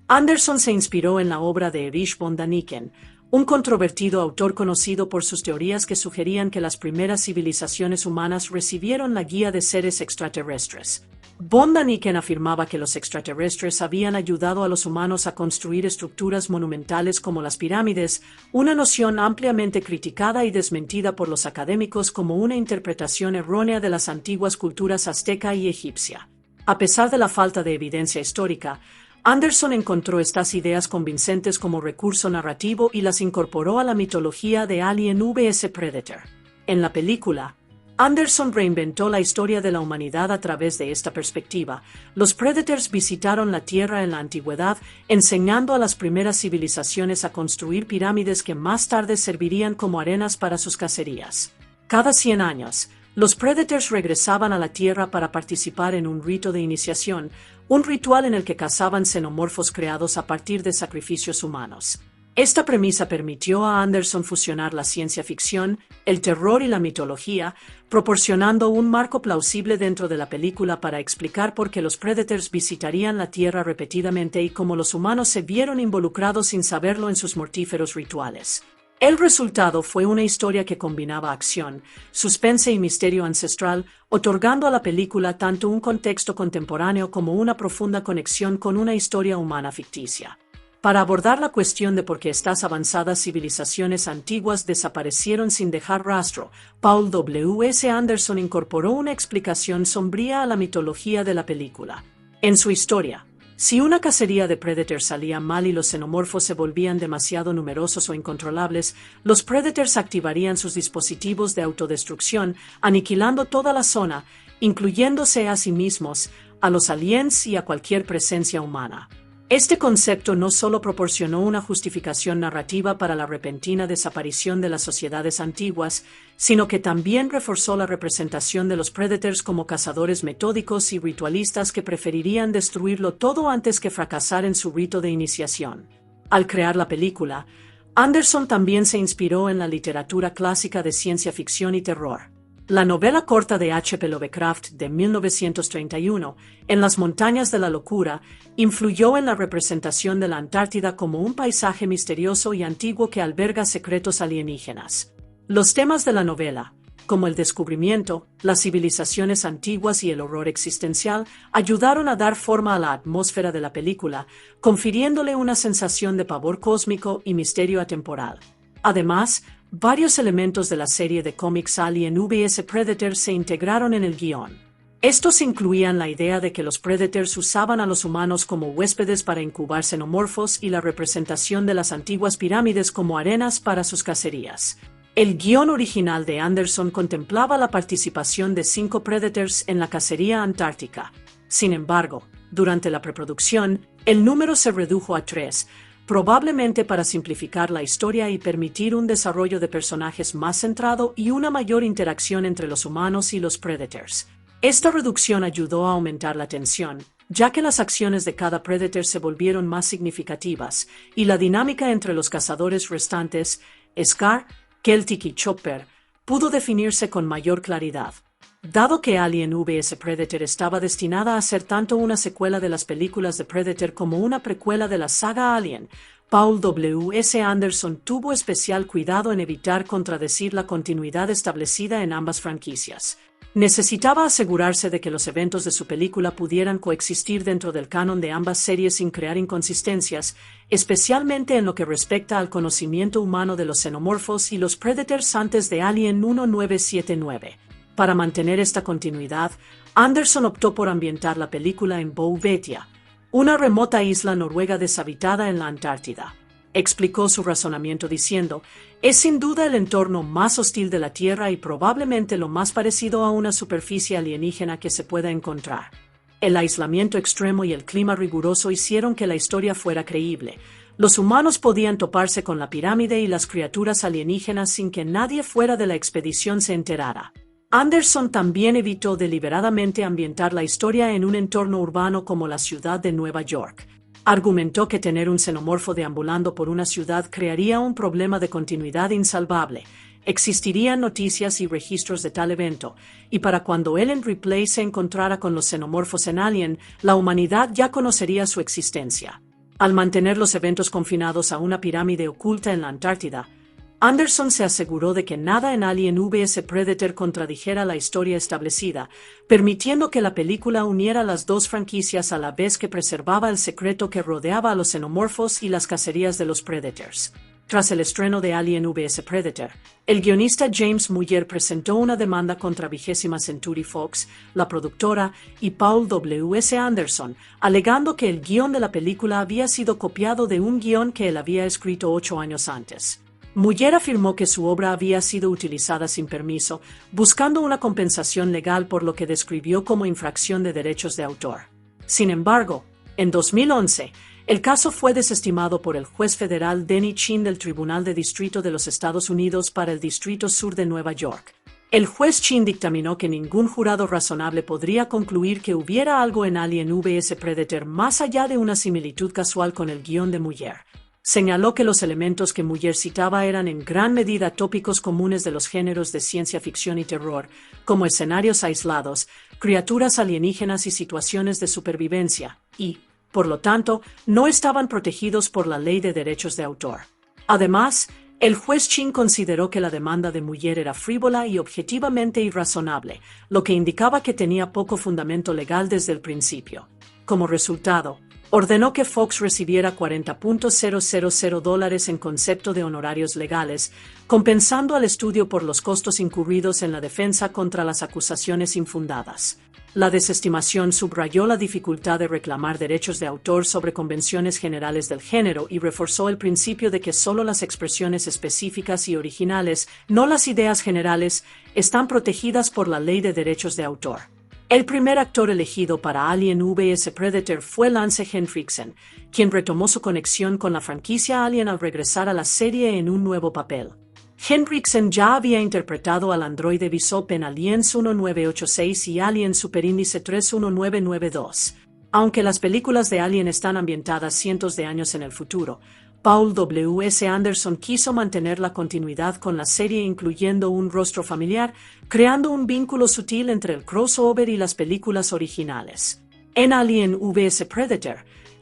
Anderson se inspiró en la obra de Erich von Däniken, un controvertido autor conocido por sus teorías que sugerían que las primeras civilizaciones humanas recibieron la guía de seres extraterrestres. Von Däniken afirmaba que los extraterrestres habían ayudado a los humanos a construir estructuras monumentales como las pirámides, una noción ampliamente criticada y desmentida por los académicos como una interpretación errónea de las antiguas culturas azteca y egipcia. A pesar de la falta de evidencia histórica, Anderson encontró estas ideas convincentes como recurso narrativo y las incorporó a la mitología de Alien vs Predator. En la película, Anderson reinventó la historia de la humanidad a través de esta perspectiva. Los Predators visitaron la Tierra en la antigüedad, enseñando a las primeras civilizaciones a construir pirámides que más tarde servirían como arenas para sus cacerías. Cada 100 años, los Predators regresaban a la Tierra para participar en un rito de iniciación, un ritual en el que cazaban xenomorfos creados a partir de sacrificios humanos. Esta premisa permitió a Anderson fusionar la ciencia ficción, el terror y la mitología, proporcionando un marco plausible dentro de la película para explicar por qué los Predators visitarían la Tierra repetidamente y cómo los humanos se vieron involucrados sin saberlo en sus mortíferos rituales. El resultado fue una historia que combinaba acción, suspense y misterio ancestral, otorgando a la película tanto un contexto contemporáneo como una profunda conexión con una historia humana ficticia. Para abordar la cuestión de por qué estas avanzadas civilizaciones antiguas desaparecieron sin dejar rastro, Paul W. S. Anderson incorporó una explicación sombría a la mitología de la película. En su historia, si una cacería de Predators salía mal y los xenomorfos se volvían demasiado numerosos o incontrolables, los Predators activarían sus dispositivos de autodestrucción, aniquilando toda la zona, incluyéndose a sí mismos, a los aliens y a cualquier presencia humana. Este concepto no solo proporcionó una justificación narrativa para la repentina desaparición de las sociedades antiguas, sino que también reforzó la representación de los Predators como cazadores metódicos y ritualistas que preferirían destruirlo todo antes que fracasar en su rito de iniciación. Al crear la película, Anderson también se inspiró en la literatura clásica de ciencia ficción y terror. La novela corta de H. P. Lovecraft de 1931, En las montañas de la locura, influyó en la representación de la Antártida como un paisaje misterioso y antiguo que alberga secretos alienígenas. Los temas de la novela, como el descubrimiento, las civilizaciones antiguas y el horror existencial, ayudaron a dar forma a la atmósfera de la película, confiriéndole una sensación de pavor cósmico y misterio atemporal. Además, varios elementos de la serie de cómics Alien vs Predator se integraron en el guión. Estos incluían la idea de que los Predators usaban a los humanos como huéspedes para incubar xenomorfos y la representación de las antiguas pirámides como arenas para sus cacerías. El guión original de Anderson contemplaba la participación de 5 Predators en la cacería antártica. Sin embargo, durante la preproducción, el número se redujo a 3, probablemente para simplificar la historia y permitir un desarrollo de personajes más centrado y una mayor interacción entre los humanos y los Predators. Esta reducción ayudó a aumentar la tensión, ya que las acciones de cada Predator se volvieron más significativas, y la dinámica entre los cazadores restantes, Scar, Celtic y Chopper, pudo definirse con mayor claridad. Dado que Alien vs Predator estaba destinada a ser tanto una secuela de las películas de Predator como una precuela de la saga Alien, Paul W. S. Anderson tuvo especial cuidado en evitar contradecir la continuidad establecida en ambas franquicias. Necesitaba asegurarse de que los eventos de su película pudieran coexistir dentro del canon de ambas series sin crear inconsistencias, especialmente en lo que respecta al conocimiento humano de los xenomorfos y los Predators antes de Alien 1979. Para mantener esta continuidad, Anderson optó por ambientar la película en Bouvetia, una remota isla noruega deshabitada en la Antártida. Explicó su razonamiento diciendo: «Es sin duda el entorno más hostil de la Tierra y probablemente lo más parecido a una superficie alienígena que se pueda encontrar». El aislamiento extremo y el clima riguroso hicieron que la historia fuera creíble. Los humanos podían toparse con la pirámide y las criaturas alienígenas sin que nadie fuera de la expedición se enterara. Anderson también evitó deliberadamente ambientar la historia en un entorno urbano como la ciudad de Nueva York. Argumentó que tener un xenomorfo deambulando por una ciudad crearía un problema de continuidad insalvable. Existirían noticias y registros de tal evento, y para cuando Ellen Ripley se encontrara con los xenomorfos en Alien, la humanidad ya conocería su existencia. Al mantener los eventos confinados a una pirámide oculta en la Antártida, Anderson se aseguró de que nada en Alien vs Predator contradijera la historia establecida, permitiendo que la película uniera las dos franquicias a la vez que preservaba el secreto que rodeaba a los xenomorfos y las cacerías de los Predators. Tras el estreno de Alien vs Predator, el guionista James Muller presentó una demanda contra 20th Century Fox, la productora, y Paul W. S. Anderson, alegando que el guión de la película había sido copiado de un guión que él había escrito 8 años antes. Muller afirmó que su obra había sido utilizada sin permiso, buscando una compensación legal por lo que describió como infracción de derechos de autor. Sin embargo, en 2011, el caso fue desestimado por el juez federal Denny Chin del Tribunal de Distrito de los Estados Unidos para el Distrito Sur de Nueva York. El juez Chin dictaminó que ningún jurado razonable podría concluir que hubiera algo en Alien vs Predator más allá de una similitud casual con el guión de Muller. Señaló que los elementos que Muller citaba eran en gran medida tópicos comunes de los géneros de ciencia ficción y terror, como escenarios aislados, criaturas alienígenas y situaciones de supervivencia, y, por lo tanto, no estaban protegidos por la ley de derechos de autor. Además, El juez Chin consideró que la demanda de Muir era frívola y objetivamente irrazonable, lo que indicaba que tenía poco fundamento legal desde el principio. Como resultado, ordenó que Fox recibiera $40,000 en concepto de honorarios legales, compensando al estudio por los costos incurridos en la defensa contra las acusaciones infundadas. La desestimación subrayó la dificultad de reclamar derechos de autor sobre convenciones generales del género y reforzó el principio de que solo las expresiones específicas y originales, no las ideas generales, están protegidas por la ley de derechos de autor. El primer actor elegido para Alien vs Predator fue Lance Henriksen, quien retomó su conexión con la franquicia Alien al regresar a la serie en un nuevo papel. Henriksen ya había interpretado al androide Bishop en Aliens 1986 y Alien Superíndice 31992. Aunque las películas de Alien están ambientadas cientos de años en el futuro, Paul W. S. Anderson quiso mantener la continuidad con la serie incluyendo un rostro familiar, creando un vínculo sutil entre el crossover y las películas originales. En Alien vs Predator,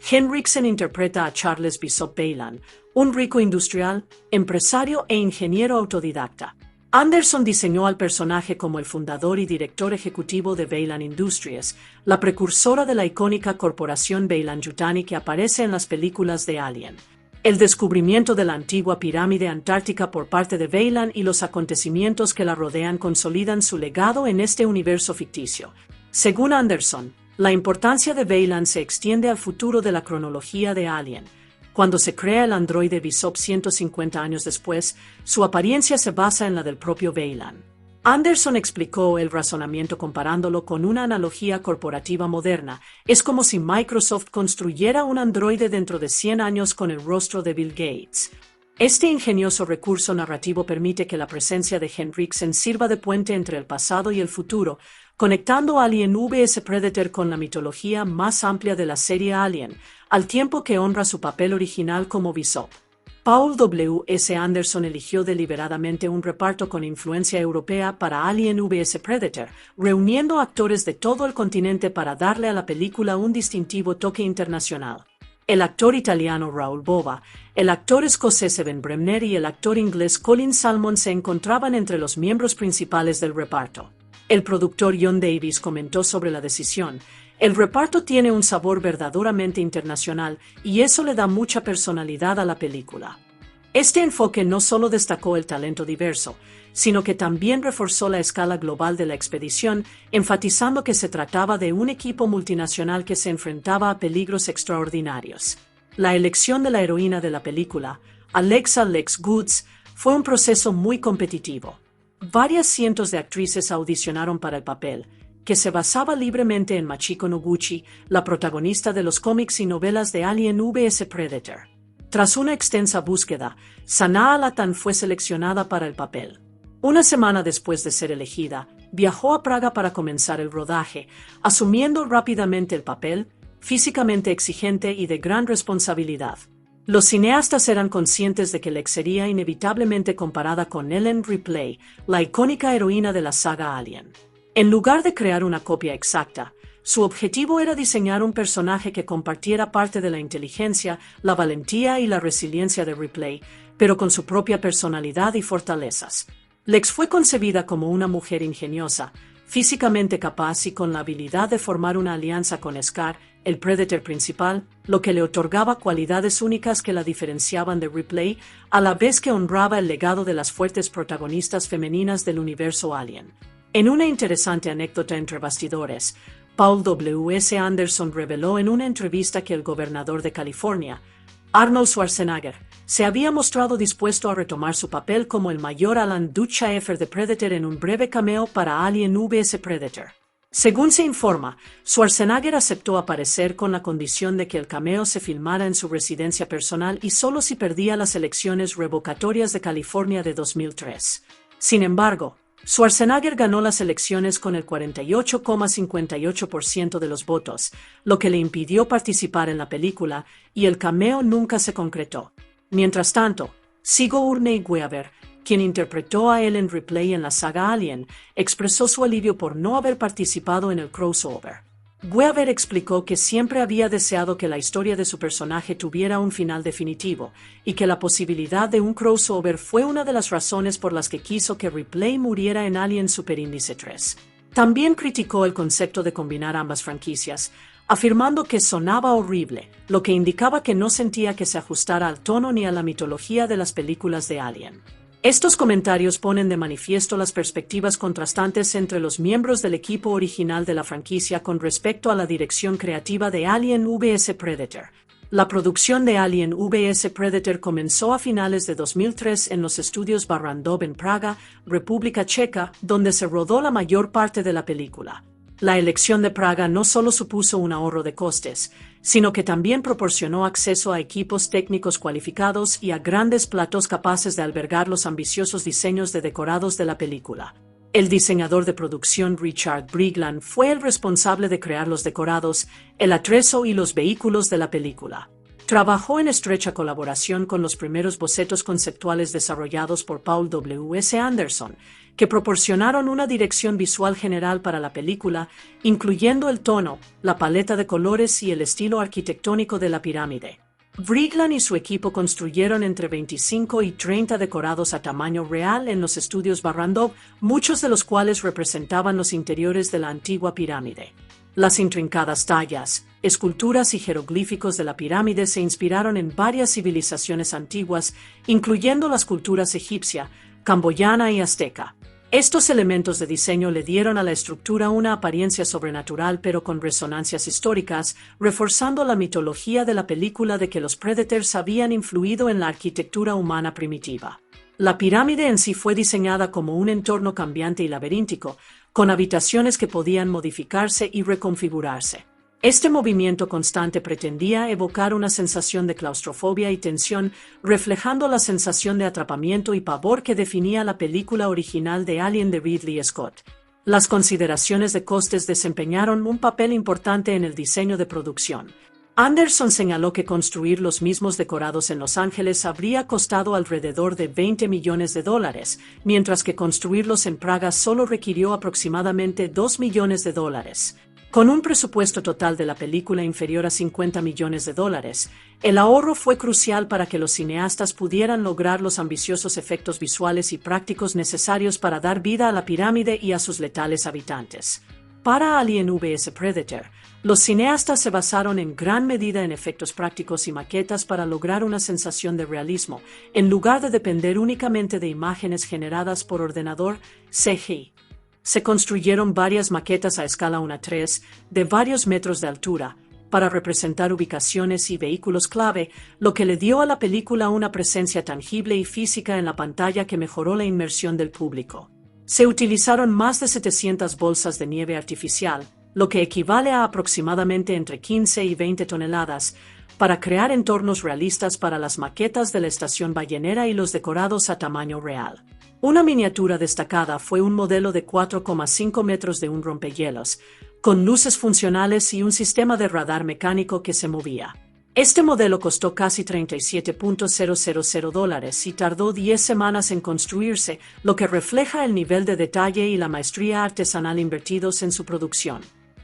Henriksen interpreta a Charles Bishop Baylan, un rico industrial, empresario e ingeniero autodidacta. Anderson diseñó al personaje como el fundador y director ejecutivo de Baylan Industries, la precursora de la icónica corporación Baylan-Yutani que aparece en las películas de Alien. El descubrimiento de la antigua pirámide antártica por parte de Baylan y los acontecimientos que la rodean consolidan su legado en este universo ficticio. Según Anderson, la importancia de Baylan se extiende al futuro de la cronología de Alien. Cuando se crea el androide Bishop 150 años después, su apariencia se basa en la del propio Baylan. Anderson explicó el razonamiento comparándolo con una analogía corporativa moderna. Es como si Microsoft construyera un androide dentro de 100 años con el rostro de Bill Gates. Este ingenioso recurso narrativo permite que la presencia de Henriksen sirva de puente entre el pasado y el futuro, conectando Alien vs Predator con la mitología más amplia de la serie Alien, al tiempo que honra su papel original como Bishop. Paul W. S. Anderson eligió deliberadamente un reparto con influencia europea para Alien vs Predator, reuniendo actores de todo el continente para darle a la película un distintivo toque internacional. El actor italiano Raoul Bova, el actor escocés Evan Bremner y el actor inglés Colin Salmon se encontraban entre los miembros principales del reparto. El productor John Davis comentó sobre la decisión: "El reparto tiene un sabor verdaderamente internacional y eso le da mucha personalidad a la película". Este enfoque no solo destacó el talento diverso, sino que también reforzó la escala global de la expedición, enfatizando que se trataba de un equipo multinacional que se enfrentaba a peligros extraordinarios. La elección de la heroína de la película, Alexa Lex Goods, fue un proceso muy competitivo. Varias cientos de actrices audicionaron para el papel, que se basaba libremente en Machiko Noguchi, la protagonista de los cómics y novelas de Alien vs Predator. Tras una extensa búsqueda, Sanaa Lathan fue seleccionada para el papel. Una semana después de ser elegida, viajó a Praga para comenzar el rodaje, asumiendo rápidamente el papel, físicamente exigente y de gran responsabilidad. Los cineastas eran conscientes de que Lex sería inevitablemente comparada con Ellen Ripley, la icónica heroína de la saga Alien. En lugar de crear una copia exacta, su objetivo era diseñar un personaje que compartiera parte de la inteligencia, la valentía y la resiliencia de Ripley, pero con su propia personalidad y fortalezas. Lex fue concebida como una mujer ingeniosa, físicamente capaz y con la habilidad de formar una alianza con Scar, el Predator principal, lo que le otorgaba cualidades únicas que la diferenciaban de Ripley, a la vez que honraba el legado de las fuertes protagonistas femeninas del universo Alien. En una interesante anécdota entre bastidores, Paul W. S. Anderson reveló en una entrevista que el gobernador de California, Arnold Schwarzenegger, se había mostrado dispuesto a retomar su papel como el mayor Alan Dutch-Schaeffer de Predator en un breve cameo para Alien vs Predator. Según se informa, Schwarzenegger aceptó aparecer con la condición de que el cameo se filmara en su residencia personal y solo si perdía las elecciones revocatorias de California de 2003. Sin embargo, Schwarzenegger ganó las elecciones con el 48,58% de los votos, lo que le impidió participar en la película, y el cameo nunca se concretó. Mientras tanto, Sigourney Weaver, quien interpretó a Ellen Ripley en la saga Alien, expresó su alivio por no haber participado en el crossover. Weaver explicó que siempre había deseado que la historia de su personaje tuviera un final definitivo, y que la posibilidad de un crossover fue una de las razones por las que quiso que Ripley muriera en Alien Superíndice 3. También criticó el concepto de combinar ambas franquicias, afirmando que sonaba horrible, lo que indicaba que no sentía que se ajustara al tono ni a la mitología de las películas de Alien. Estos comentarios ponen de manifiesto las perspectivas contrastantes entre los miembros del equipo original de la franquicia con respecto a la dirección creativa de Alien vs Predator. La producción de Alien vs Predator comenzó a finales de 2003 en los estudios Barrandov en Praga, República Checa, donde se rodó la mayor parte de la película. La elección de Praga no solo supuso un ahorro de costes, sino que también proporcionó acceso a equipos técnicos cualificados y a grandes platos capaces de albergar los ambiciosos diseños de decorados de la película. El diseñador de producción Richard Brigland fue el responsable de crear los decorados, el atrezo y los vehículos de la película. Trabajó en estrecha colaboración con los primeros bocetos conceptuales desarrollados por Paul W.S. Anderson, que proporcionaron una dirección visual general para la película, incluyendo el tono, la paleta de colores y el estilo arquitectónico de la pirámide. Brigland y su equipo construyeron entre 25 y 30 decorados a tamaño real en los estudios Barrandov, muchos de los cuales representaban los interiores de la antigua pirámide. Las intrincadas tallas, esculturas y jeroglíficos de la pirámide se inspiraron en varias civilizaciones antiguas, incluyendo las culturas egipcia, camboyana y azteca. Estos elementos de diseño le dieron a la estructura una apariencia sobrenatural pero con resonancias históricas, reforzando la mitología de la película de que los Predators habían influido en la arquitectura humana primitiva. La pirámide en sí fue diseñada como un entorno cambiante y laberíntico, con habitaciones que podían modificarse y reconfigurarse. Este movimiento constante pretendía evocar una sensación de claustrofobia y tensión, reflejando la sensación de atrapamiento y pavor que definía la película original de Alien de Ridley Scott. Las consideraciones de costes desempeñaron un papel importante en el diseño de producción. Anderson señaló que construir los mismos decorados en Los Ángeles habría costado alrededor de $20 millones, mientras que construirlos en Praga solo requirió aproximadamente $2 millones. Con un presupuesto total de la película inferior a $50 millones, el ahorro fue crucial para que los cineastas pudieran lograr los ambiciosos efectos visuales y prácticos necesarios para dar vida a la pirámide y a sus letales habitantes. Para Alien vs Predator, los cineastas se basaron en gran medida en efectos prácticos y maquetas para lograr una sensación de realismo, en lugar de depender únicamente de imágenes generadas por ordenador CGI. Se construyeron varias maquetas a escala 1:3 de varios metros de altura para representar ubicaciones y vehículos clave, lo que le dio a la película una presencia tangible y física en la pantalla que mejoró la inmersión del público. Se utilizaron más de 700 bolsas de nieve artificial, lo que equivale a aproximadamente entre 15 y 20 toneladas, para crear entornos realistas para las maquetas de la estación ballenera y los decorados a tamaño real. Una miniatura destacada fue un modelo de 4,5 metros de un rompehielos, con luces funcionales y un sistema de radar mecánico que se movía. Este modelo costó casi $37,000 y tardó 10 semanas en construirse, lo que refleja el nivel de detalle y la maestría artesanal invertidos en su producción.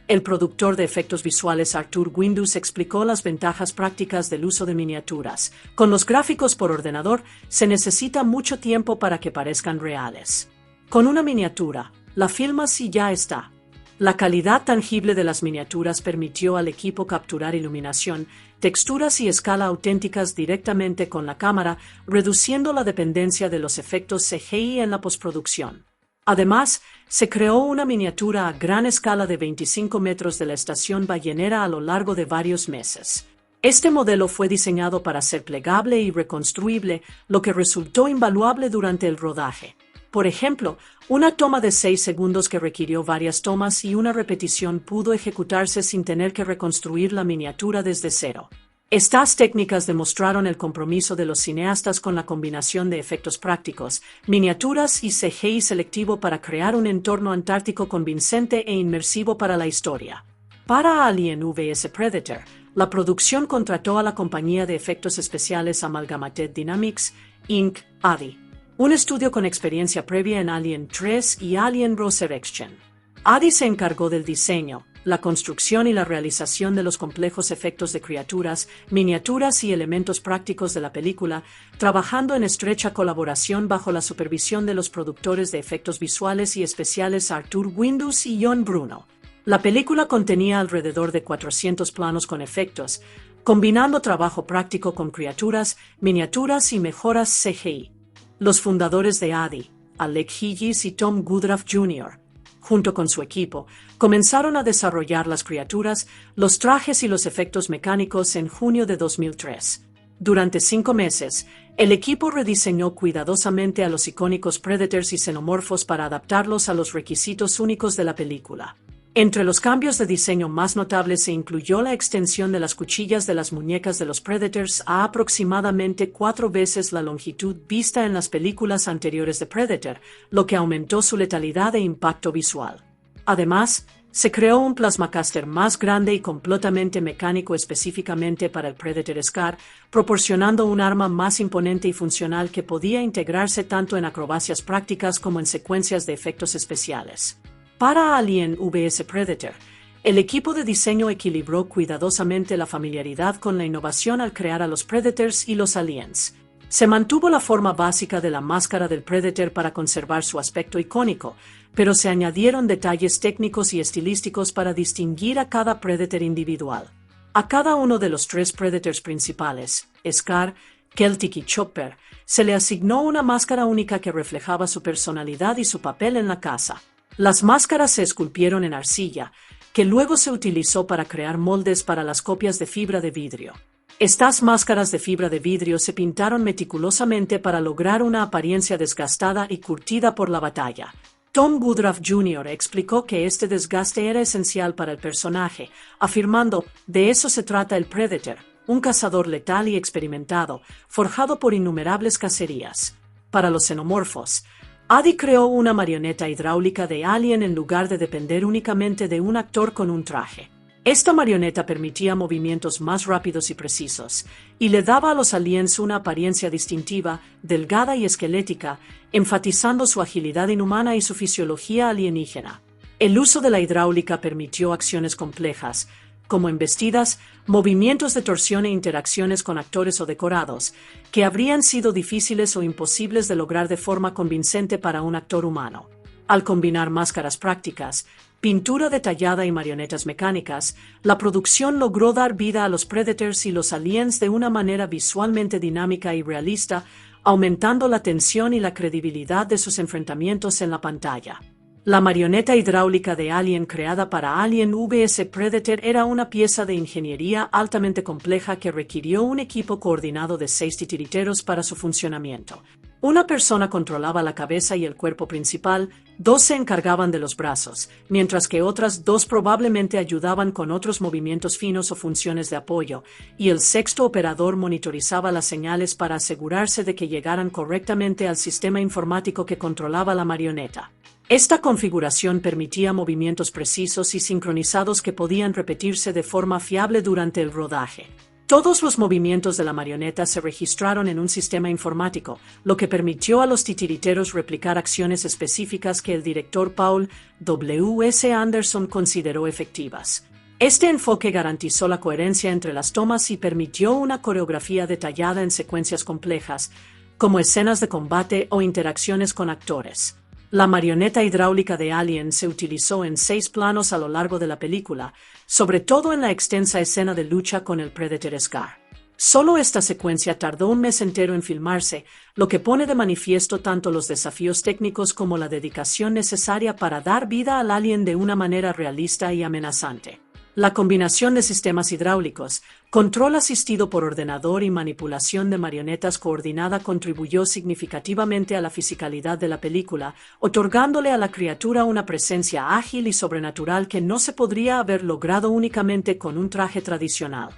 El productor de efectos visuales Arthur Windus explicó las ventajas prácticas del uso de miniaturas. Con los gráficos por ordenador, se necesita mucho tiempo para que parezcan reales. Con una miniatura, la filmas y ya está. La calidad tangible de las miniaturas permitió al equipo capturar iluminación, texturas y escala auténticas directamente con la cámara, reduciendo la dependencia de los efectos CGI en la postproducción. Además, se creó una miniatura a gran escala de 25 metros de la estación ballenera a lo largo de varios meses. Este modelo fue diseñado para ser plegable y reconstruible, lo que resultó invaluable durante el rodaje. Por ejemplo, una toma de 6 segundos que requirió varias tomas y una repetición pudo ejecutarse sin tener que reconstruir la miniatura desde cero. Estas técnicas demostraron el compromiso de los cineastas con la combinación de efectos prácticos, miniaturas y CGI selectivo para crear un entorno antártico convincente e inmersivo para la historia. Para Alien vs Predator, la producción contrató a la compañía de efectos especiales Amalgamated Dynamics, Inc., ADI, un estudio con experiencia previa en Alien 3 y Alien Resurrection. ADI se encargó del diseño, la construcción y la realización de los complejos efectos de criaturas, miniaturas y elementos prácticos de la película, trabajando en estrecha colaboración bajo la supervisión de los productores de efectos visuales y especiales Arthur Windus y John Bruno. La película contenía alrededor de 400 planos con efectos, combinando trabajo práctico con criaturas, miniaturas y mejoras CGI. Los fundadores de ADI, Alec Higgis y Tom Woodruff Jr., junto con su equipo, comenzaron a desarrollar las criaturas, los trajes y los efectos mecánicos en junio de 2003. Durante 5 meses, el equipo rediseñó cuidadosamente a los icónicos Predators y xenomorfos para adaptarlos a los requisitos únicos de la película. Entre los cambios de diseño más notables se incluyó la extensión de las cuchillas de las muñecas de los Predators a aproximadamente 4 veces la longitud vista en las películas anteriores de Predator, lo que aumentó su letalidad e impacto visual. Además, se creó un plasmacaster más grande y completamente mecánico específicamente para el Predator Scar, proporcionando un arma más imponente y funcional que podía integrarse tanto en acrobacias prácticas como en secuencias de efectos especiales. Para Alien vs Predator, el equipo de diseño equilibró cuidadosamente la familiaridad con la innovación al crear a los Predators y los Aliens. Se mantuvo la forma básica de la máscara del Predator para conservar su aspecto icónico, pero se añadieron detalles técnicos y estilísticos para distinguir a cada Predator individual. A cada uno de los 3 Predators principales, Scar, Celtic y Chopper, se le asignó una máscara única que reflejaba su personalidad y su papel en la caza. Las máscaras se esculpieron en arcilla, que luego se utilizó para crear moldes para las copias de fibra de vidrio. Estas máscaras de fibra de vidrio se pintaron meticulosamente para lograr una apariencia desgastada y curtida por la batalla. Tom Woodruff Jr. explicó que este desgaste era esencial para el personaje, afirmando: "De eso se trata el Predator, un cazador letal y experimentado, forjado por innumerables cacerías". Para los xenomorfos, ADI creó una marioneta hidráulica de Alien en lugar de depender únicamente de un actor con un traje. Esta marioneta permitía movimientos más rápidos y precisos, y le daba a los aliens una apariencia distintiva, delgada y esquelética, enfatizando su agilidad inhumana y su fisiología alienígena. El uso de la hidráulica permitió acciones complejas, como embestidas, movimientos de torsión e interacciones con actores o decorados, que habrían sido difíciles o imposibles de lograr de forma convincente para un actor humano. Al combinar máscaras prácticas, pintura detallada y marionetas mecánicas, la producción logró dar vida a los Predators y los Aliens de una manera visualmente dinámica y realista, aumentando la tensión y la credibilidad de sus enfrentamientos en la pantalla. La marioneta hidráulica de Alien creada para Alien vs Predator era una pieza de ingeniería altamente compleja que requirió un equipo coordinado de 6 titiriteros para su funcionamiento. Una persona controlaba la cabeza y el cuerpo principal, 2 se encargaban de los brazos, mientras que otras 2 probablemente ayudaban con otros movimientos finos o funciones de apoyo, y el 6º operador monitorizaba las señales para asegurarse de que llegaran correctamente al sistema informático que controlaba la marioneta. Esta configuración permitía movimientos precisos y sincronizados que podían repetirse de forma fiable durante el rodaje. Todos los movimientos de la marioneta se registraron en un sistema informático, lo que permitió a los titiriteros replicar acciones específicas que el director Paul W.S. Anderson consideró efectivas. Este enfoque garantizó la coherencia entre las tomas y permitió una coreografía detallada en secuencias complejas, como escenas de combate o interacciones con actores. La marioneta hidráulica de Alien se utilizó en 6 planos a lo largo de la película, sobre todo en la extensa escena de lucha con el Predator Scar. Solo esta secuencia tardó un mes entero en filmarse, lo que pone de manifiesto tanto los desafíos técnicos como la dedicación necesaria para dar vida al alien de una manera realista y amenazante. La combinación de sistemas hidráulicos, control asistido por ordenador y manipulación de marionetas coordinada contribuyó significativamente a la fisicalidad de la película, otorgándole a la criatura una presencia ágil y sobrenatural que no se podría haber logrado únicamente con un traje tradicional.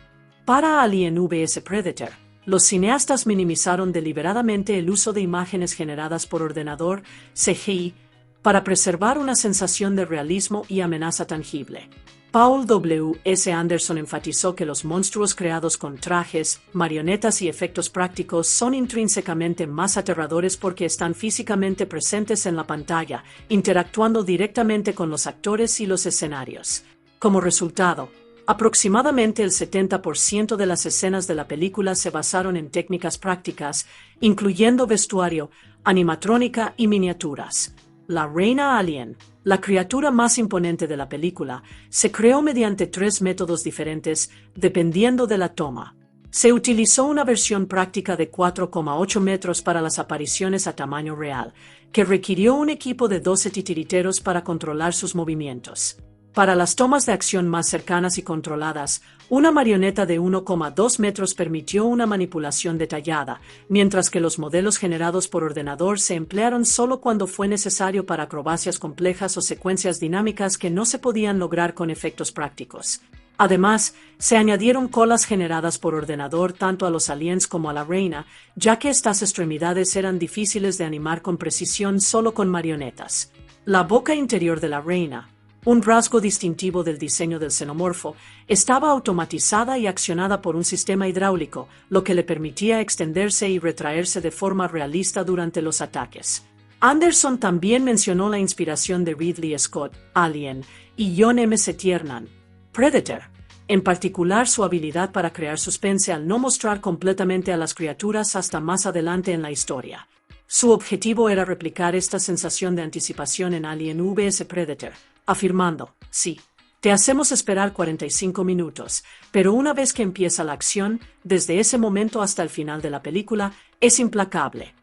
Para Alien vs Predator, los cineastas minimizaron deliberadamente el uso de imágenes generadas por ordenador, CGI, para preservar una sensación de realismo y amenaza tangible. Paul W.S. Anderson enfatizó que los monstruos creados con trajes, marionetas y efectos prácticos son intrínsecamente más aterradores porque están físicamente presentes en la pantalla, interactuando directamente con los actores y los escenarios. Como resultado, aproximadamente el 70% de las escenas de la película se basaron en técnicas prácticas, incluyendo vestuario, animatrónica y miniaturas. La reina alien, la criatura más imponente de la película, se creó mediante 3 métodos diferentes, dependiendo de la toma. Se utilizó una versión práctica de 4,8 metros para las apariciones a tamaño real, que requirió un equipo de 12 titiriteros para controlar sus movimientos. Para las tomas de acción más cercanas y controladas, una marioneta de 1,2 metros permitió una manipulación detallada, mientras que los modelos generados por ordenador se emplearon solo cuando fue necesario para acrobacias complejas o secuencias dinámicas que no se podían lograr con efectos prácticos. Además, se añadieron colas generadas por ordenador tanto a los aliens como a la reina, ya que estas extremidades eran difíciles de animar con precisión solo con marionetas. La boca interior de la reina, un rasgo distintivo del diseño del xenomorfo, estaba automatizada y accionada por un sistema hidráulico, lo que le permitía extenderse y retraerse de forma realista durante los ataques. Anderson también mencionó la inspiración de Ridley Scott, Alien, y John M. Tiernan, Predator, en particular su habilidad para crear suspense al no mostrar completamente a las criaturas hasta más adelante en la historia. Su objetivo era replicar esta sensación de anticipación en Alien vs Predator, afirmando, sí, te hacemos esperar 45 minutos, pero una vez que empieza la acción, desde ese momento hasta el final de la película, es implacable.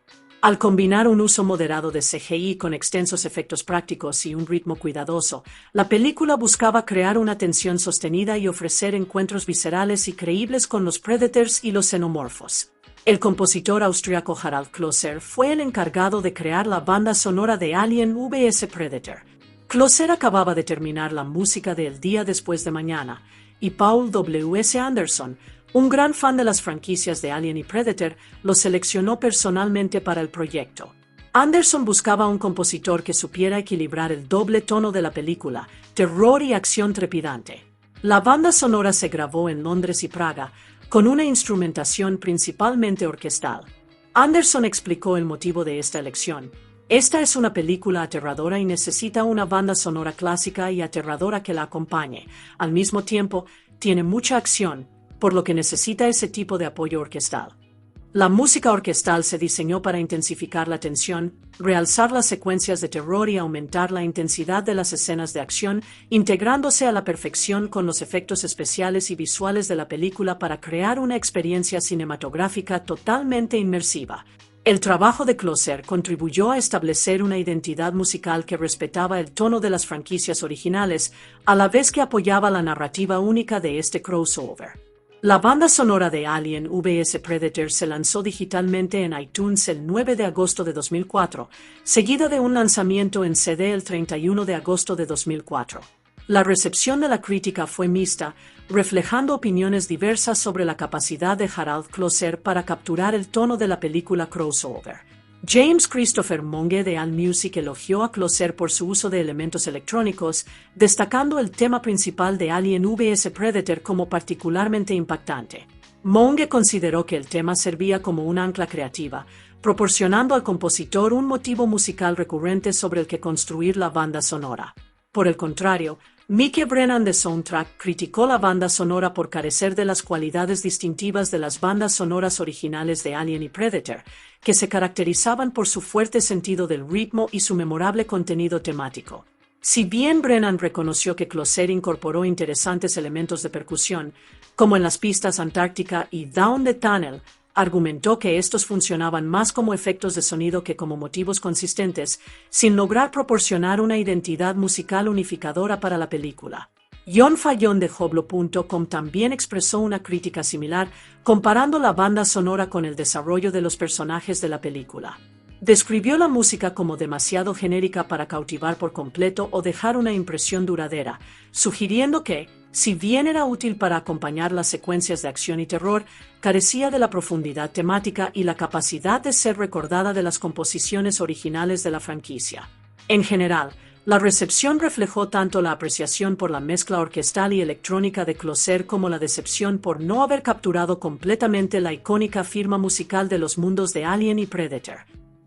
Al combinar un uso moderado de CGI con extensos efectos prácticos y un ritmo cuidadoso, la película buscaba crear una tensión sostenida y ofrecer encuentros viscerales y creíbles con los Predators y los xenomorfos. El compositor austriaco Harald Klöser fue el encargado de crear la banda sonora de Alien vs Predator. Klöser acababa de terminar la música de El día después de mañana, y Paul W.S. Anderson, un gran fan de las franquicias de Alien y Predator, lo seleccionó personalmente para el proyecto. Anderson buscaba un compositor que supiera equilibrar el doble tono de la película, terror y acción trepidante. La banda sonora se grabó en Londres y Praga, con una instrumentación principalmente orquestal. Anderson explicó el motivo de esta elección. Esta es una película aterradora y necesita una banda sonora clásica y aterradora que la acompañe. Al mismo tiempo, tiene mucha acción, por lo que necesita ese tipo de apoyo orquestal. La música orquestal se diseñó para intensificar la tensión, realzar las secuencias de terror y aumentar la intensidad de las escenas de acción, integrándose a la perfección con los efectos especiales y visuales de la película para crear una experiencia cinematográfica totalmente inmersiva. El trabajo de Klöser contribuyó a establecer una identidad musical que respetaba el tono de las franquicias originales, a la vez que apoyaba la narrativa única de este crossover. La banda sonora de Alien vs Predator se lanzó digitalmente en iTunes el 9 de agosto de 2004, seguida de un lanzamiento en CD el 31 de agosto de 2004. La recepción de la crítica fue mixta, reflejando opiniones diversas sobre la capacidad de Harald Klöser para capturar el tono de la película crossover. James Christopher Monge de AllMusic elogió a Klöser por su uso de elementos electrónicos, destacando el tema principal de Alien vs Predator como particularmente impactante. Monge consideró que el tema servía como un ancla creativa, proporcionando al compositor un motivo musical recurrente sobre el que construir la banda sonora. Por el contrario, Mickey Brennan de Soundtrack criticó la banda sonora por carecer de las cualidades distintivas de las bandas sonoras originales de Alien y Predator, que se caracterizaban por su fuerte sentido del ritmo y su memorable contenido temático. Si bien Brennan reconoció que Klöser incorporó interesantes elementos de percusión, como en las pistas Antártica y Down the Tunnel, argumentó que estos funcionaban más como efectos de sonido que como motivos consistentes, sin lograr proporcionar una identidad musical unificadora para la película. John Fallon de Hoblo.com también expresó una crítica similar, comparando la banda sonora con el desarrollo de los personajes de la película. Describió la música como demasiado genérica para cautivar por completo o dejar una impresión duradera, sugiriendo que, si bien era útil para acompañar las secuencias de acción y terror, carecía de la profundidad temática y la capacidad de ser recordada de las composiciones originales de la franquicia. En general, la recepción reflejó tanto la apreciación por la mezcla orquestal y electrónica de Klöser como la decepción por no haber capturado completamente la icónica firma musical de los mundos de Alien y Predator.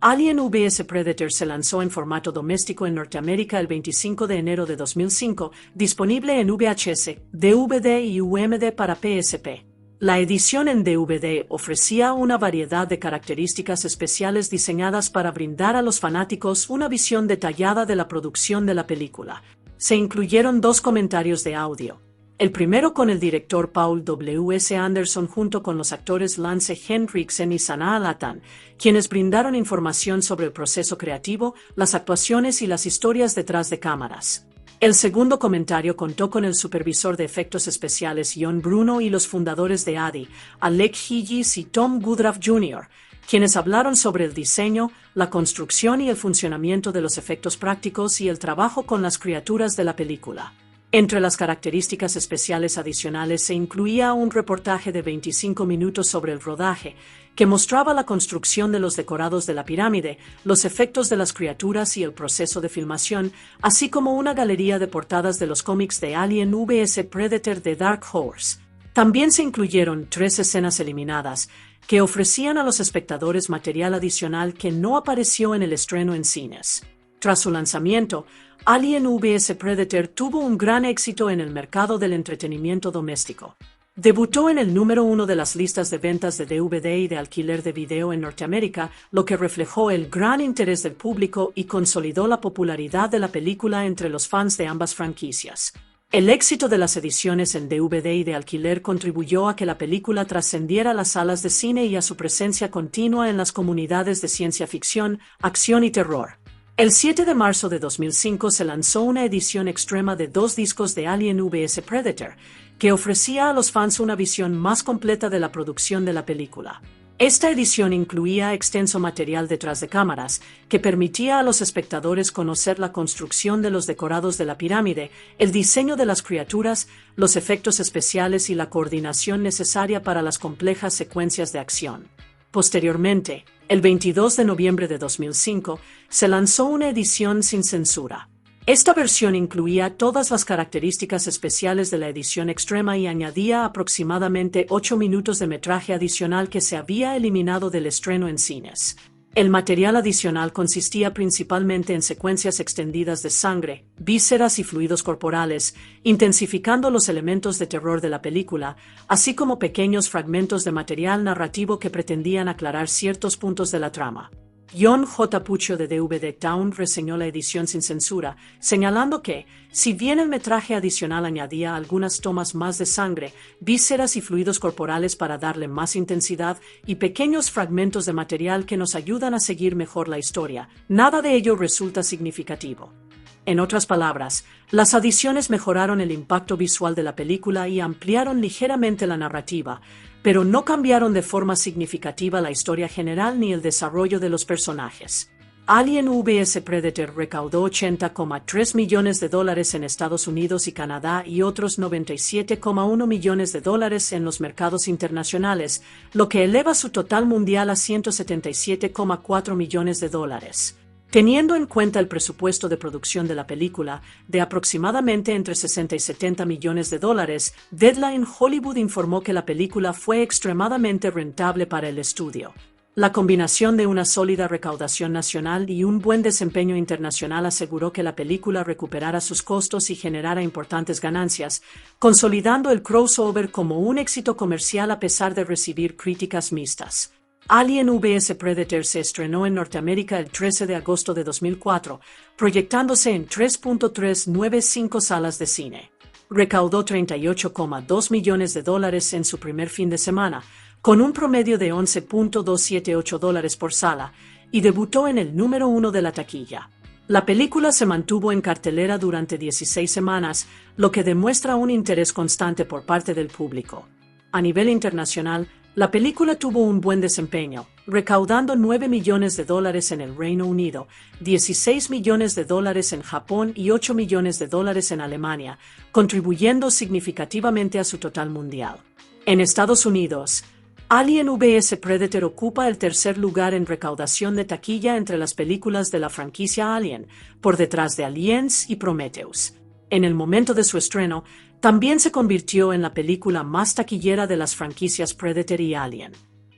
Alien vs Predator se lanzó en formato doméstico en Norteamérica el 25 de enero de 2005, disponible en VHS, DVD y UMD para PSP. La edición en DVD ofrecía una variedad de características especiales diseñadas para brindar a los fanáticos una visión detallada de la producción de la película. Se incluyeron 2 comentarios de audio. El primero con el director Paul W.S. Anderson junto con los actores Lance Henriksen y Sanaa Lathan, quienes brindaron información sobre el proceso creativo, las actuaciones y las historias detrás de cámaras. El segundo comentario contó con el supervisor de efectos especiales John Bruno y los fundadores de ADI, Alec Higgis y Tom Woodruff Jr., quienes hablaron sobre el diseño, la construcción y el funcionamiento de los efectos prácticos y el trabajo con las criaturas de la película. Entre las características especiales adicionales se incluía un reportaje de 25 minutos sobre el rodaje, que mostraba la construcción de los decorados de la pirámide, los efectos de las criaturas y el proceso de filmación, así como una galería de portadas de los cómics de Alien vs Predator de Dark Horse. También se incluyeron 3 escenas eliminadas, que ofrecían a los espectadores material adicional que no apareció en el estreno en cines. Tras su lanzamiento, Alien vs Predator tuvo un gran éxito en el mercado del entretenimiento doméstico. Debutó en el número 1 de las listas de ventas de DVD y de alquiler de video en Norteamérica, lo que reflejó el gran interés del público y consolidó la popularidad de la película entre los fans de ambas franquicias. El éxito de las ediciones en DVD y de alquiler contribuyó a que la película trascendiera las salas de cine y a su presencia continua en las comunidades de ciencia ficción, acción y terror. El 7 de marzo de 2005 se lanzó una edición extrema de 2 discos de Alien vs Predator, que ofrecía a los fans una visión más completa de la producción de la película. Esta edición incluía extenso material detrás de cámaras, que permitía a los espectadores conocer la construcción de los decorados de la pirámide, el diseño de las criaturas, los efectos especiales y la coordinación necesaria para las complejas secuencias de acción. Posteriormente, el 22 de noviembre de 2005, se lanzó una edición sin censura. Esta versión incluía todas las características especiales de la edición extrema y añadía aproximadamente 8 minutos de metraje adicional que se había eliminado del estreno en cines. El material adicional consistía principalmente en secuencias extendidas de sangre, vísceras y fluidos corporales, intensificando los elementos de terror de la película, así como pequeños fragmentos de material narrativo que pretendían aclarar ciertos puntos de la trama. John J. Puccio de DVD Town reseñó la edición sin censura, señalando que, si bien el metraje adicional añadía algunas tomas más de sangre, vísceras y fluidos corporales para darle más intensidad y pequeños fragmentos de material que nos ayudan a seguir mejor la historia, nada de ello resulta significativo. En otras palabras, las adiciones mejoraron el impacto visual de la película y ampliaron ligeramente la narrativa, pero no cambiaron de forma significativa la historia general ni el desarrollo de los personajes. Alien vs Predator recaudó $80,3 millones en Estados Unidos y Canadá y otros $97,1 millones en los mercados internacionales, lo que eleva su total mundial a $177,4 millones. Teniendo en cuenta el presupuesto de producción de la película, de aproximadamente entre 60 y 70 millones de dólares, Deadline Hollywood informó que la película fue extremadamente rentable para el estudio. La combinación de una sólida recaudación nacional y un buen desempeño internacional aseguró que la película recuperara sus costos y generara importantes ganancias, consolidando el crossover como un éxito comercial a pesar de recibir críticas mixtas. Alien vs Predator se estrenó en Norteamérica el 13 de agosto de 2004, proyectándose en 3.395 salas de cine. Recaudó $38,2 millones en su primer fin de semana, con un promedio de $11.278 por sala, y debutó en el número 1 de la taquilla. La película se mantuvo en cartelera durante 16 semanas, lo que demuestra un interés constante por parte del público. A nivel internacional, la película tuvo un buen desempeño, recaudando $9 millones en el Reino Unido, $16 millones en Japón y $8 millones en Alemania, contribuyendo significativamente a su total mundial. En Estados Unidos, Alien vs Predator ocupa el tercer lugar en recaudación de taquilla entre las películas de la franquicia Alien, por detrás de Aliens y Prometheus. En el momento de su estreno, también se convirtió en la película más taquillera de las franquicias Predator y Alien.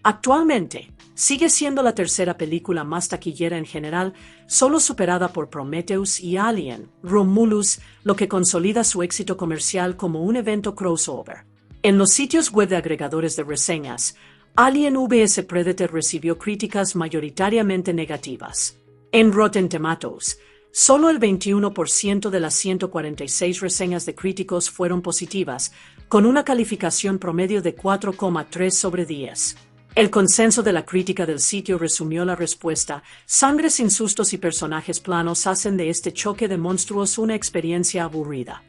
Actualmente, sigue siendo la tercera película más taquillera en general, solo superada por Prometheus y Alien, Romulus, lo que consolida su éxito comercial como un evento crossover. En los sitios web de agregadores de reseñas, Alien vs Predator recibió críticas mayoritariamente negativas. En Rotten Tomatoes, solo el 21% de las 146 reseñas de críticos fueron positivas, con una calificación promedio de 4,3 sobre 10. El consenso de la crítica del sitio resumió la respuesta: sangre sin sustos y personajes planos hacen de este choque de monstruos una experiencia aburrida.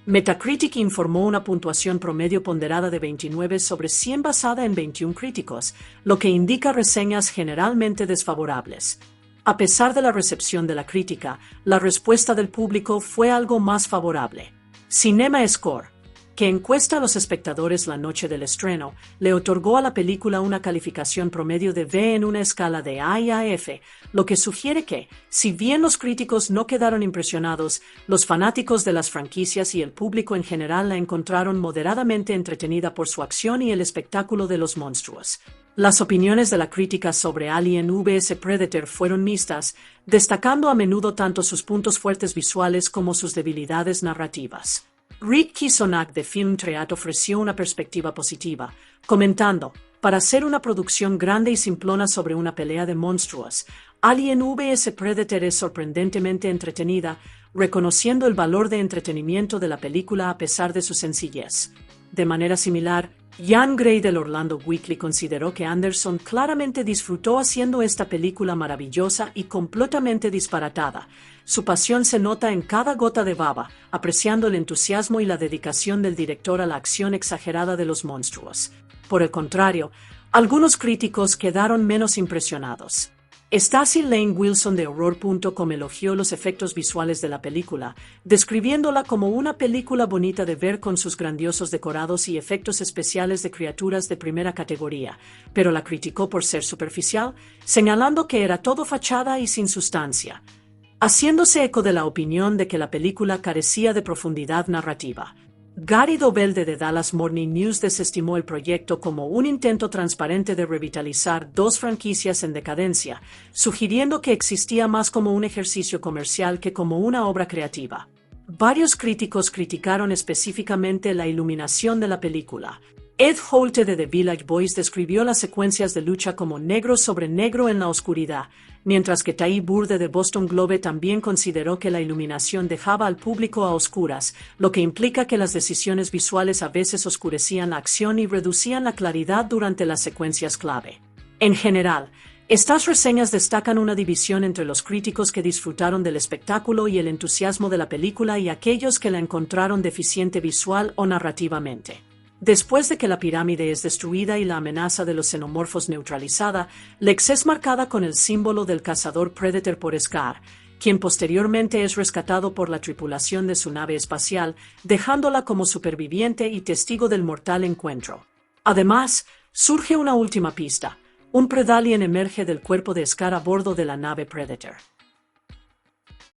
Metacritic informó una puntuación promedio ponderada de 29 sobre 100 basada en 21 críticos, lo que indica reseñas generalmente desfavorables. A pesar de la recepción de la crítica, la respuesta del público fue algo más favorable. CinemaScore, que encuesta a los espectadores la noche del estreno, le otorgó a la película una calificación promedio de B en una escala de A y a F, lo que sugiere que, si bien los críticos no quedaron impresionados, los fanáticos de las franquicias y el público en general la encontraron moderadamente entretenida por su acción y el espectáculo de los monstruos. Las opiniones de la crítica sobre Alien vs Predator fueron mixtas, destacando a menudo tanto sus puntos fuertes visuales como sus debilidades narrativas. Rick Kisonak de Film Threat ofreció una perspectiva positiva, comentando: para ser una producción grande y simplona sobre una pelea de monstruos, Alien vs Predator es sorprendentemente entretenida, reconociendo el valor de entretenimiento de la película a pesar de su sencillez. De manera similar, Ian Gray del Orlando Weekly consideró que Anderson claramente disfrutó haciendo esta película maravillosa y completamente disparatada. Su pasión se nota en cada gota de baba, apreciando el entusiasmo y la dedicación del director a la acción exagerada de los monstruos. Por el contrario, algunos críticos quedaron menos impresionados. Stacey Lane Wilson de Horror.com elogió los efectos visuales de la película, describiéndola como una película bonita de ver con sus grandiosos decorados y efectos especiales de criaturas de primera categoría, pero la criticó por ser superficial, señalando que era todo fachada y sin sustancia, haciéndose eco de la opinión de que la película carecía de profundidad narrativa. Gary Dobell de The Dallas Morning News desestimó el proyecto como un intento transparente de revitalizar dos franquicias en decadencia, sugiriendo que existía más como un ejercicio comercial que como una obra creativa. Varios críticos criticaron específicamente la iluminación de la película. Ed Holte de The Village Voice describió las secuencias de lucha como negro sobre negro en la oscuridad, mientras que Ty Burr de Boston Globe también consideró que la iluminación dejaba al público a oscuras, lo que implica que las decisiones visuales a veces oscurecían la acción y reducían la claridad durante las secuencias clave. En general, estas reseñas destacan una división entre los críticos que disfrutaron del espectáculo y el entusiasmo de la película y aquellos que la encontraron deficiente visual o narrativamente. Después de que la pirámide es destruida y la amenaza de los xenomorfos neutralizada, Lex es marcada con el símbolo del cazador Predator por Scar, quien posteriormente es rescatado por la tripulación de su nave espacial, dejándola como superviviente y testigo del mortal encuentro. Además, surge una última pista: un Predalien emerge del cuerpo de Scar a bordo de la nave Predator.